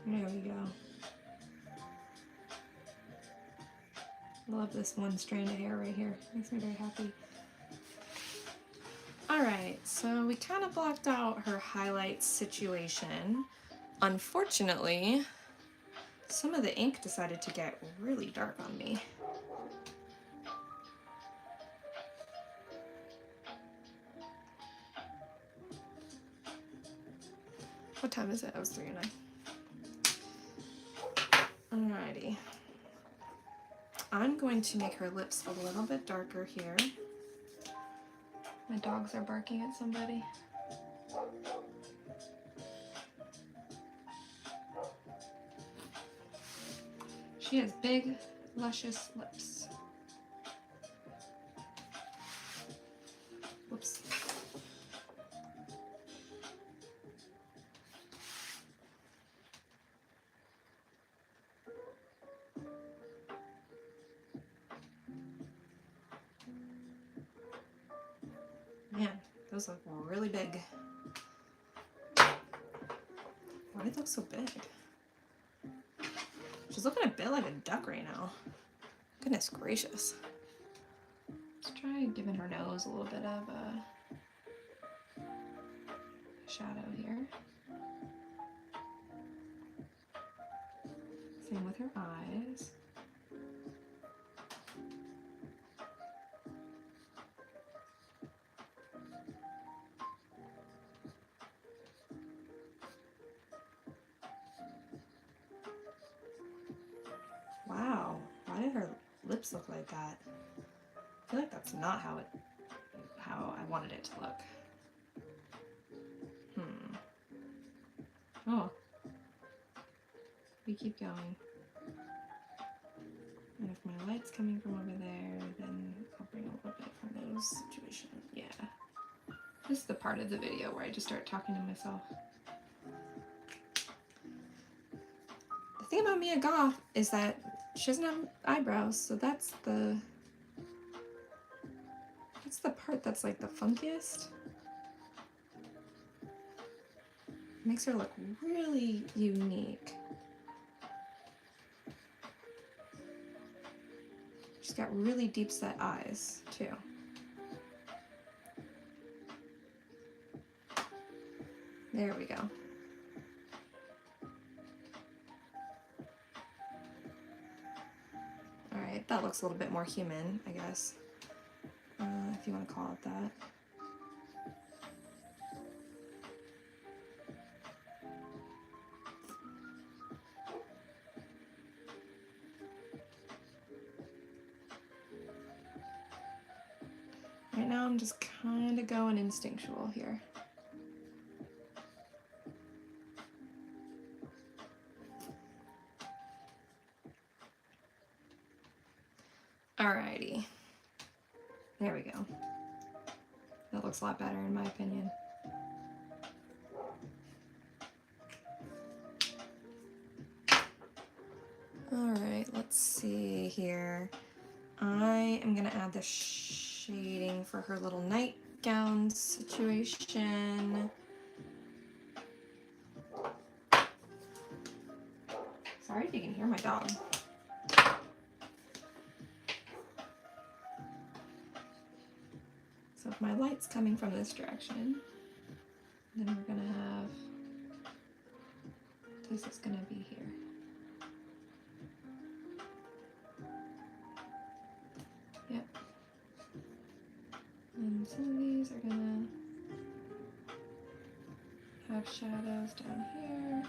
There we go. Love this one strand of hair right here. Makes me very happy. Alright, so we kind of blocked out her highlights situation. Unfortunately, some of the ink decided to get really dark on me. What time is it? I was 3:09. Alrighty. I'm going to make her lips a little bit darker here. My dogs are barking at somebody. She has big, luscious lips. Whoops. Man, those look really big. Why do they look so big? She's looking a bit like a duck right now. Goodness gracious. Let's try giving her nose a little bit of a shadow here. Same with her eyes. Wow, why did her lips look like that? I feel like that's not how I wanted it to look. Oh. We keep going. And if my light's coming from over there, then I'll bring a little bit from those situations. Yeah. This is the part of the video where I just start talking to myself. The thing about Mia Goth is that she doesn't have eyebrows, so that's the part that's like the funkiest. Makes her look really unique. She's got really deep set eyes too. There we go. All right, that looks a little bit more human, I guess, if you want to call it that. Right now I'm just kind of going instinctual here. Alrighty. There we go. That looks a lot better in my opinion. Alright, let's see here. I am gonna add the shading for her little nightgown situation. Sorry if you can hear my dog. So if my light's coming from this direction, then we're gonna have, this is gonna be here. Yep. And some of these are gonna have shadows down here.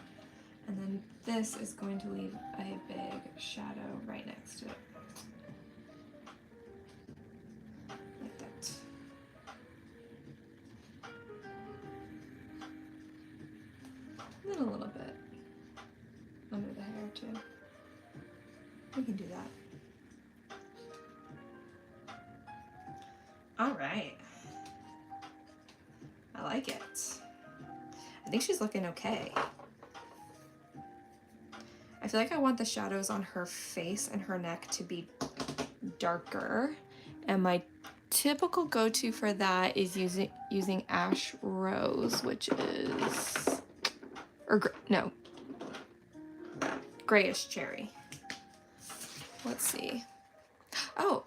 And then this is going to leave a big shadow right next to it. Like that. And a little bit under the hair too. We can do that. All right. I like it. I think she's looking okay. I feel like I want the shadows on her face and her neck to be darker. And my typical go-to for that is using Ash Rose, which is, no, Grayish Cherry. Let's see. Oh,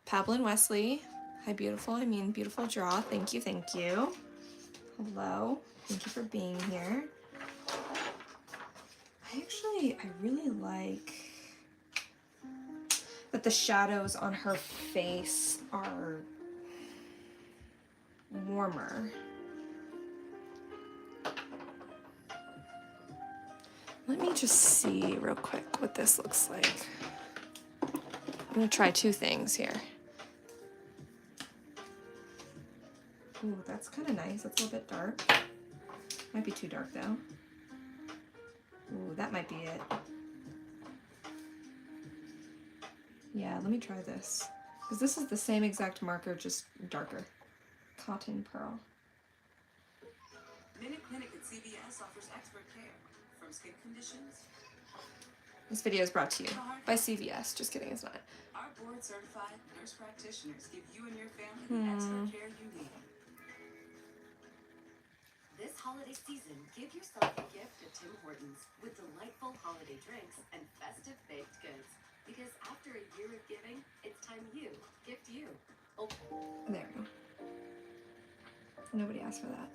Pablin Wesley. Hi, beautiful. I mean, beautiful draw. Thank you, thank you. Hello. Thank you for being here. I really like that the shadows on her face are warmer. Let me just see real quick what this looks like. I'm gonna try two things here. Ooh, that's kind of nice. That's a little bit dark. Might be too dark though. Ooh, that might be it. Yeah, let me try this. Because this is the same exact marker, just darker. Cotton Pearl. Minute Clinic at CVS offers expert care from skin conditions. This video is brought to you by CVS. Just kidding, it's not. Our board-certified nurse practitioners give you and your family the expert care you need. This holiday season, give yourself a gift at Tim Hortons with delightful holiday drinks and festive baked goods. Because after a year of giving, it's time you gift you. Oh. There we go. Nobody asked for that.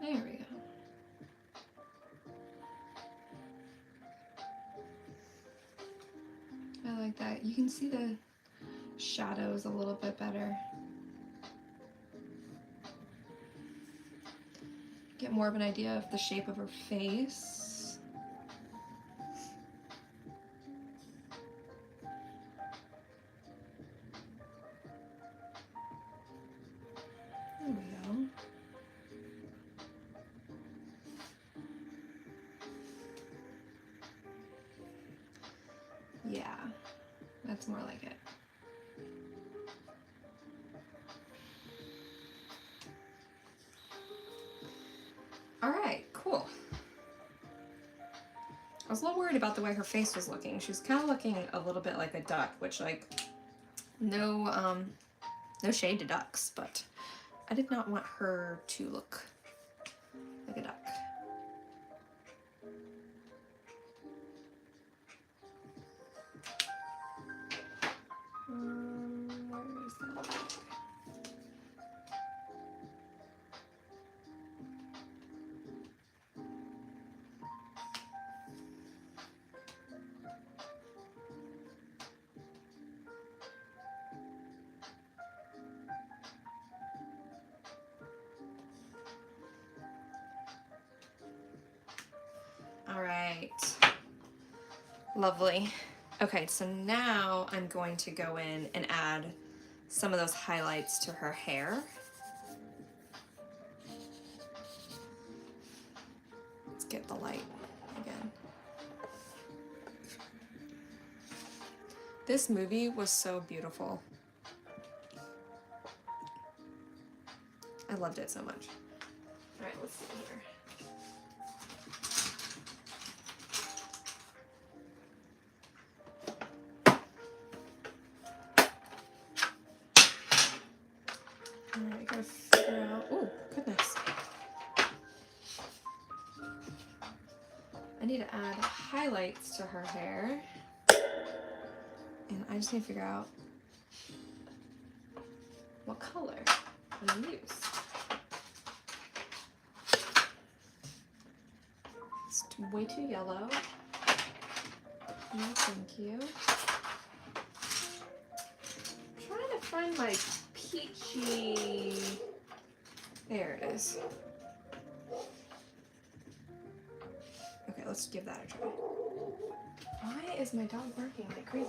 There we go. I like that. You can see the shadows a little bit better. Get more of an idea of the shape of her face. There we go. Yeah, that's more like it. All right, cool. I was a little worried about the way her face was looking. She was kind of looking a little bit like a duck, which, like, no shade to ducks, but I did not want her to look like a duck. Where is that? All right. Lovely. Okay, so now I'm going to go in and add some of those highlights to her hair. Let's get the light again. This movie was so beautiful. I loved it so much. All right, let's see here. I gotta figure out. Oh, goodness. I need to add highlights to her hair. And I just need to figure out what color I'm gonna use. It's way too yellow. No, thank you. I'm trying to find my peachy. There it is. Okay, let's give that a try. Why is my dog barking like crazy?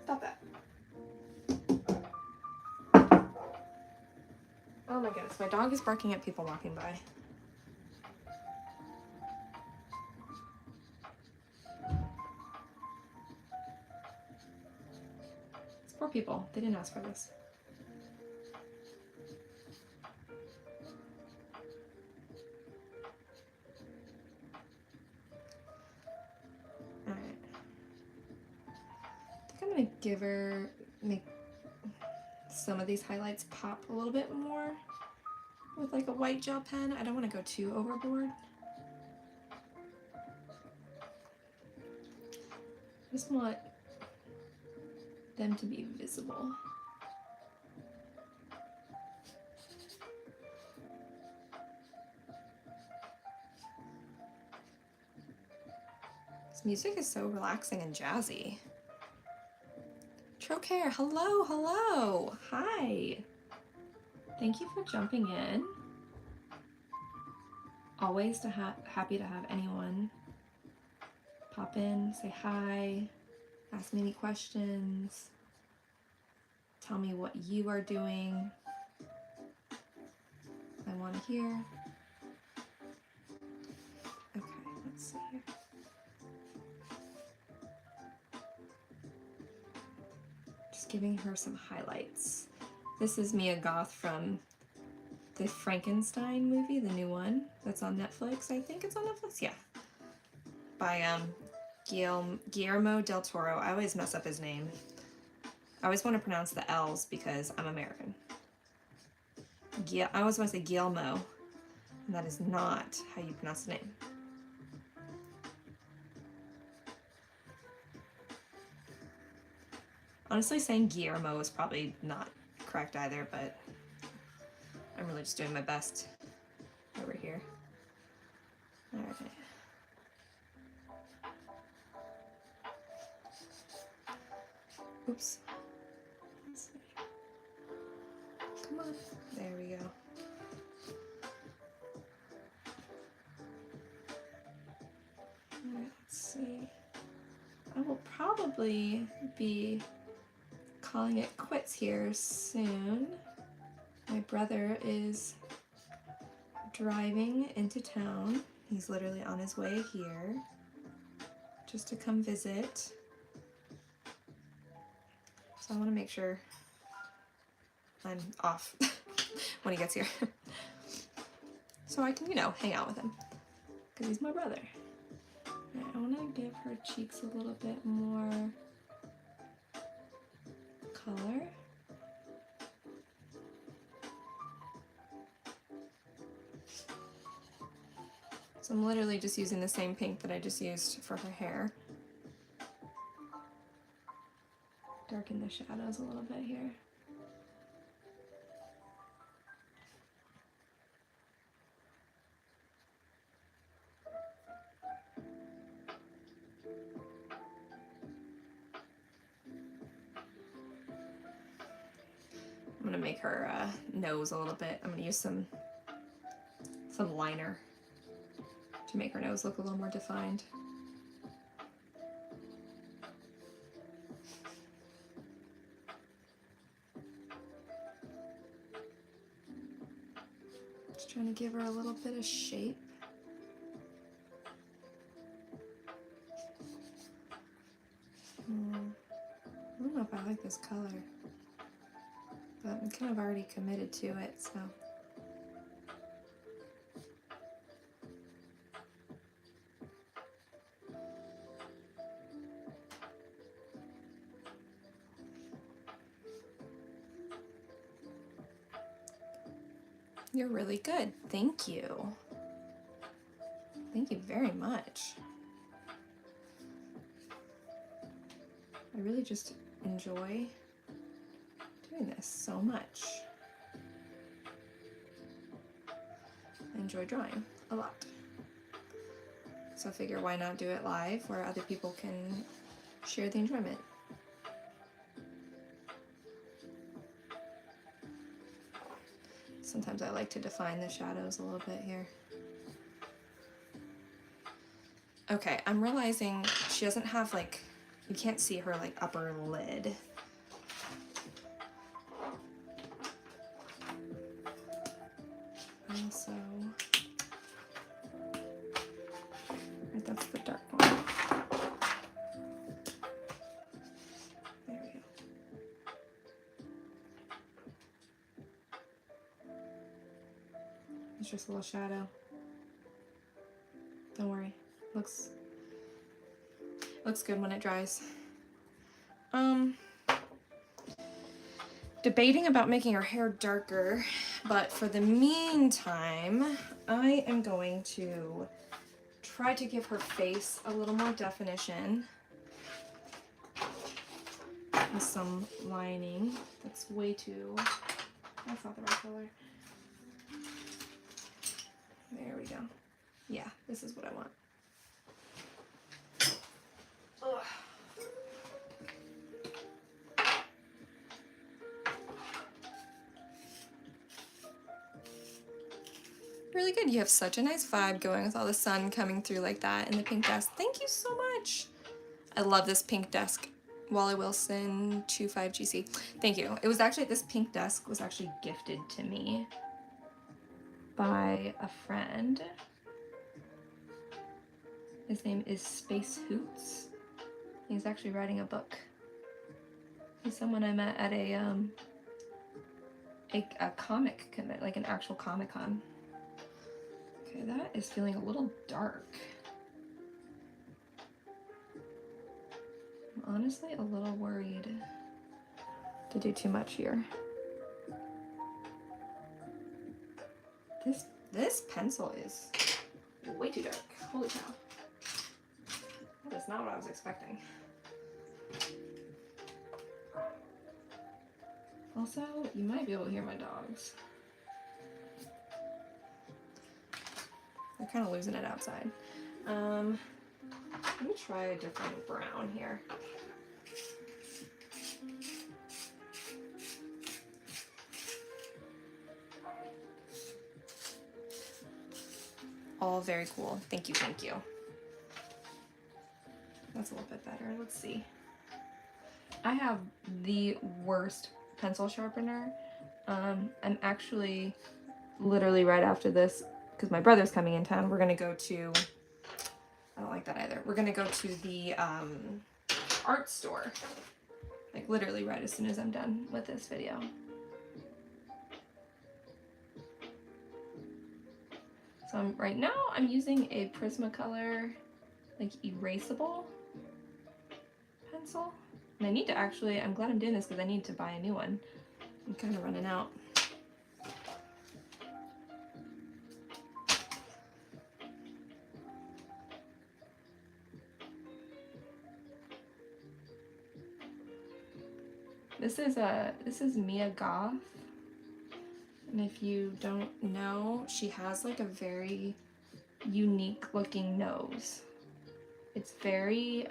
Stop that. Oh my goodness, my dog is barking at people walking by. It's poor people. They didn't ask for this. Alright. I think I'm gonna give her, make some of these highlights pop a little bit more with like a white gel pen. I don't want to go too overboard. I just want them to be visible. This music is so relaxing and jazzy. Trocare, hello, hello, hi. Thank you for jumping in. Always happy to have anyone pop in, say hi, ask me any questions, tell me what you are doing. I want to hear. Okay, let's see here. Just giving her some highlights. This is Mia Goth from the Frankenstein movie, the new one that's on Netflix. I think it's on Netflix, yeah. By Guillermo del Toro. I always mess up his name. I always want to pronounce the L's because I'm American. I always want to say Guillermo, and that is not how you pronounce the name. Honestly, saying Guillermo is probably not correct either, but I'm really just doing my best over here. All right. Oops. Let's see. Come on. There we go. All right, let's see. I will probably be calling it quits here soon. My brother is driving into town. He's literally on his way here just to come visit. So I want to make sure I'm off when he gets here. So I can, hang out with him because he's my brother. I want to give her cheeks a little bit more color. So I'm literally just using the same pink that I just used for her hair. Darken the shadows a little bit here. I'm gonna make her nose a little bit. I'm gonna use some liner to make her nose look a little more defined. Just trying to give her a little bit of shape. I don't know if I like this color, but I'm kind of already committed to it, so. You're really good. Thank you. Thank you very much. I really just enjoy doing this so much. I enjoy drawing a lot. So I figure why not do it live where other people can share the enjoyment. Sometimes I like to define the shadows a little bit here. Okay, I'm realizing she doesn't have like, you can't see her like upper lid. Also, right, that's the dark one. There we go. It's just a little shadow. Don't worry. Looks good when it dries. Debating about making her hair darker, but for the meantime, I am going to try to give her face a little more definition with some lining. That's way too, that's not the right color. There we go. Yeah, this is what I want. Ugh. Really good. You have such a nice vibe going with all the sun coming through like that and the pink desk. Thank you so much. I love this pink desk. Wally Wilson 25GC. Thank you. It was actually, this pink desk was actually gifted to me by a friend. His name is Space Hoots. He's actually writing a book. He's someone I met at a comic convention, like an actual Comic-Con. Okay, that is feeling a little dark. I'm honestly a little worried to do too much here. This pencil is way too dark. Holy cow. That is not what I was expecting. Also, you might be able to hear my dogs. They're kind of losing it outside. Let me try a different brown here. All very cool. Thank you, thank you. That's a little bit better. Let's see. I have the worst pencil sharpener. I'm actually literally right after this, because my brother's coming in town, we're gonna go to, I don't like that either. We're gonna go to the art store. Like literally right as soon as I'm done with this video. So right now I'm using a Prismacolor like erasable pencil. And I need to actually, I'm glad I'm doing this because I need to buy a new one. I'm kind of running out. This is Mia Goth. And if you don't know, she has like a very unique looking nose. It's very,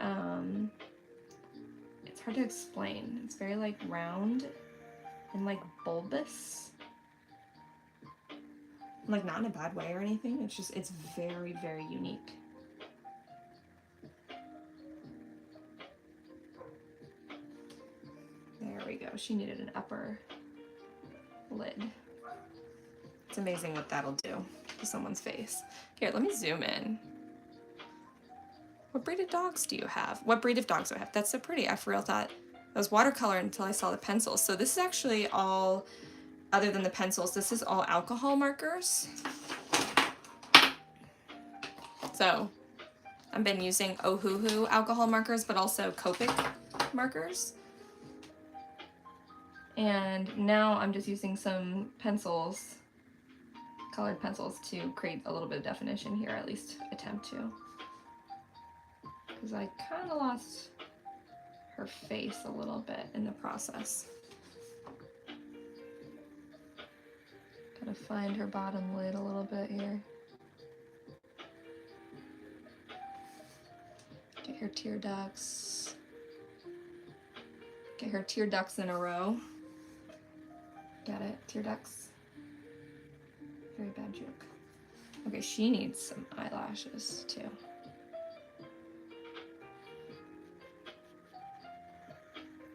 it's hard to explain. It's very like round and like bulbous. Like not in a bad way or anything. It's just, it's very, very unique. There we go. She needed an upper lid. It's amazing what that'll do to someone's face. Here, let me zoom in. What breed of dogs do you have? What breed of dogs do I have? That's so pretty. I for real thought it was watercolor until I saw the pencils. So this is actually all, other than the pencils, this is all alcohol markers. So I've been using Ohuhu alcohol markers, but also Copic markers. And now I'm just using some pencils, colored pencils, to create a little bit of definition here, at least attempt to. Because I kind of lost her face a little bit in the process. Gotta find her bottom lid a little bit here. Get her tear ducts. Get her tear ducts in a row. Got it? Tear ducts. Very bad joke. Okay, she needs some eyelashes too.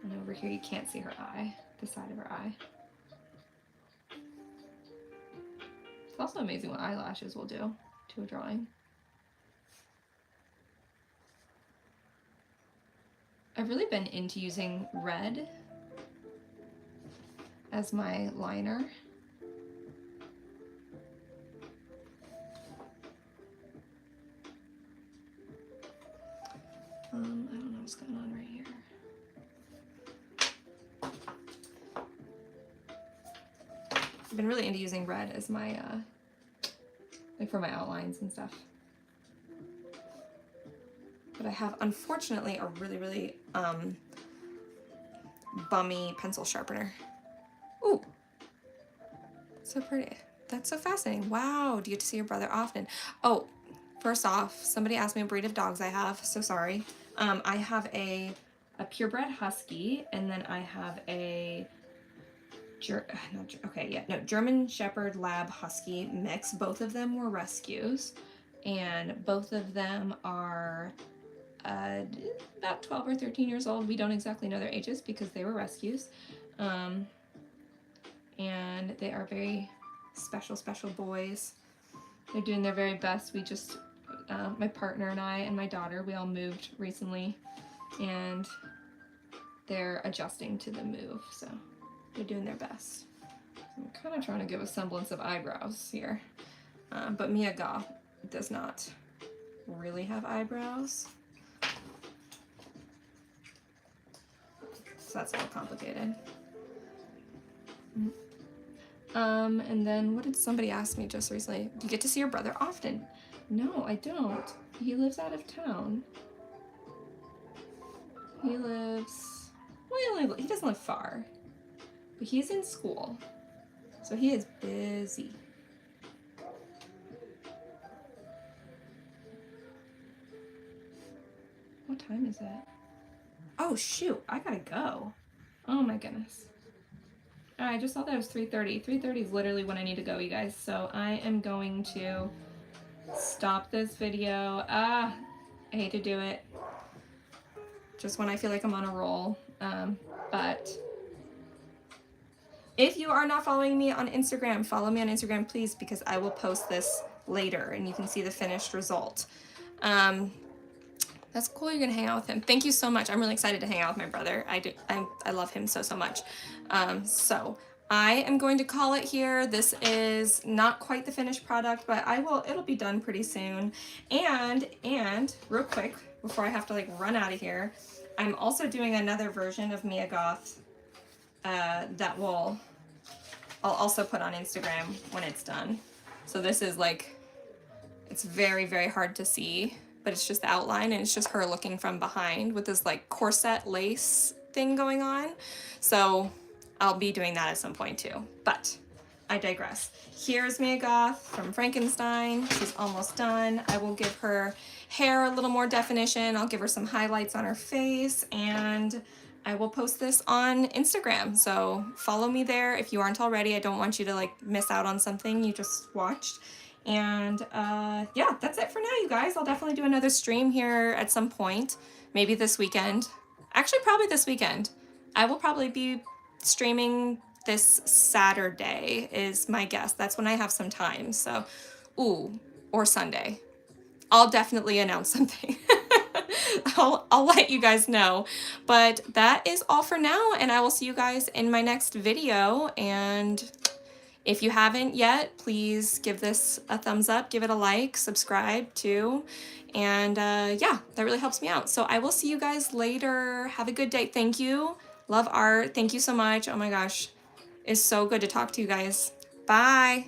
And over here you can't see her eye, the side of her eye. It's also amazing what eyelashes will do to a drawing. I've really been into using red as my liner. I don't know what's going on right here. I've been really into using red as my, like for my outlines and stuff. But I have, unfortunately, a really, really, bummy pencil sharpener. Ooh, so pretty. That's so fascinating. Wow, do you get to see your brother often? Oh, first off, somebody asked me what breed of dogs I have. So sorry. I have a purebred husky, and then I have a German Shepherd Lab Husky mix. Both of them were rescues, and both of them are about 12 or 13 years old. We don't exactly know their ages because they were rescues. And they are very special, special boys. They're doing their very best. We just, my partner and I and my daughter, we all moved recently, and they're adjusting to the move, so they're doing their best. I'm kind of trying to give a semblance of eyebrows here, but Mia Goth does not really have eyebrows, so that's a little complicated. And then what did somebody ask me just recently? Do you get to see your brother often? No, I don't. He lives out of town. He lives, well, he doesn't live far, but he's in school, so he is busy. What time is it? Oh shoot, I gotta go. Oh my goodness. I just thought that was 3:30. 3:30 is literally when I need to go, you guys. So I am going to stop this video. I hate to do it. Just when I feel like I'm on a roll. But if you are not following me on Instagram, follow me on Instagram, please, because I will post this later and you can see the finished result. That's cool. You're gonna hang out with him. Thank you so much. I'm really excited to hang out with my brother. I love him so much. So I am going to call it here. This is not quite the finished product, but it'll be done pretty soon. And real quick, before I have to like run out of here, I'm also doing another version of Mia Goth that I'll also put on Instagram when it's done. So this is like, it's very, very hard to see, but it's just the outline and it's just her looking from behind with this like corset lace thing going on. So I'll be doing that at some point too, but I digress. Here's Mia Goth from Frankenstein. She's almost done. I will give her hair a little more definition. I'll give her some highlights on her face, and I will post this on Instagram. So follow me there if you aren't already. I don't want you to like miss out on something you just watched. And yeah, that's it for now, you guys. I'll definitely do another stream here at some point, maybe this weekend. Actually, probably this weekend. I will probably be streaming this Saturday is my guess. That's when I have some time. So, ooh, or Sunday. I'll definitely announce something. I'll let you guys know. But that is all for now, and I will see you guys in my next video. And if you haven't yet, please give this a thumbs up, give it a like, subscribe too. And yeah, that really helps me out. So I will see you guys later. Have a good day. Thank you. Love art. Thank you so much. Oh my gosh. It's so good to talk to you guys. Bye.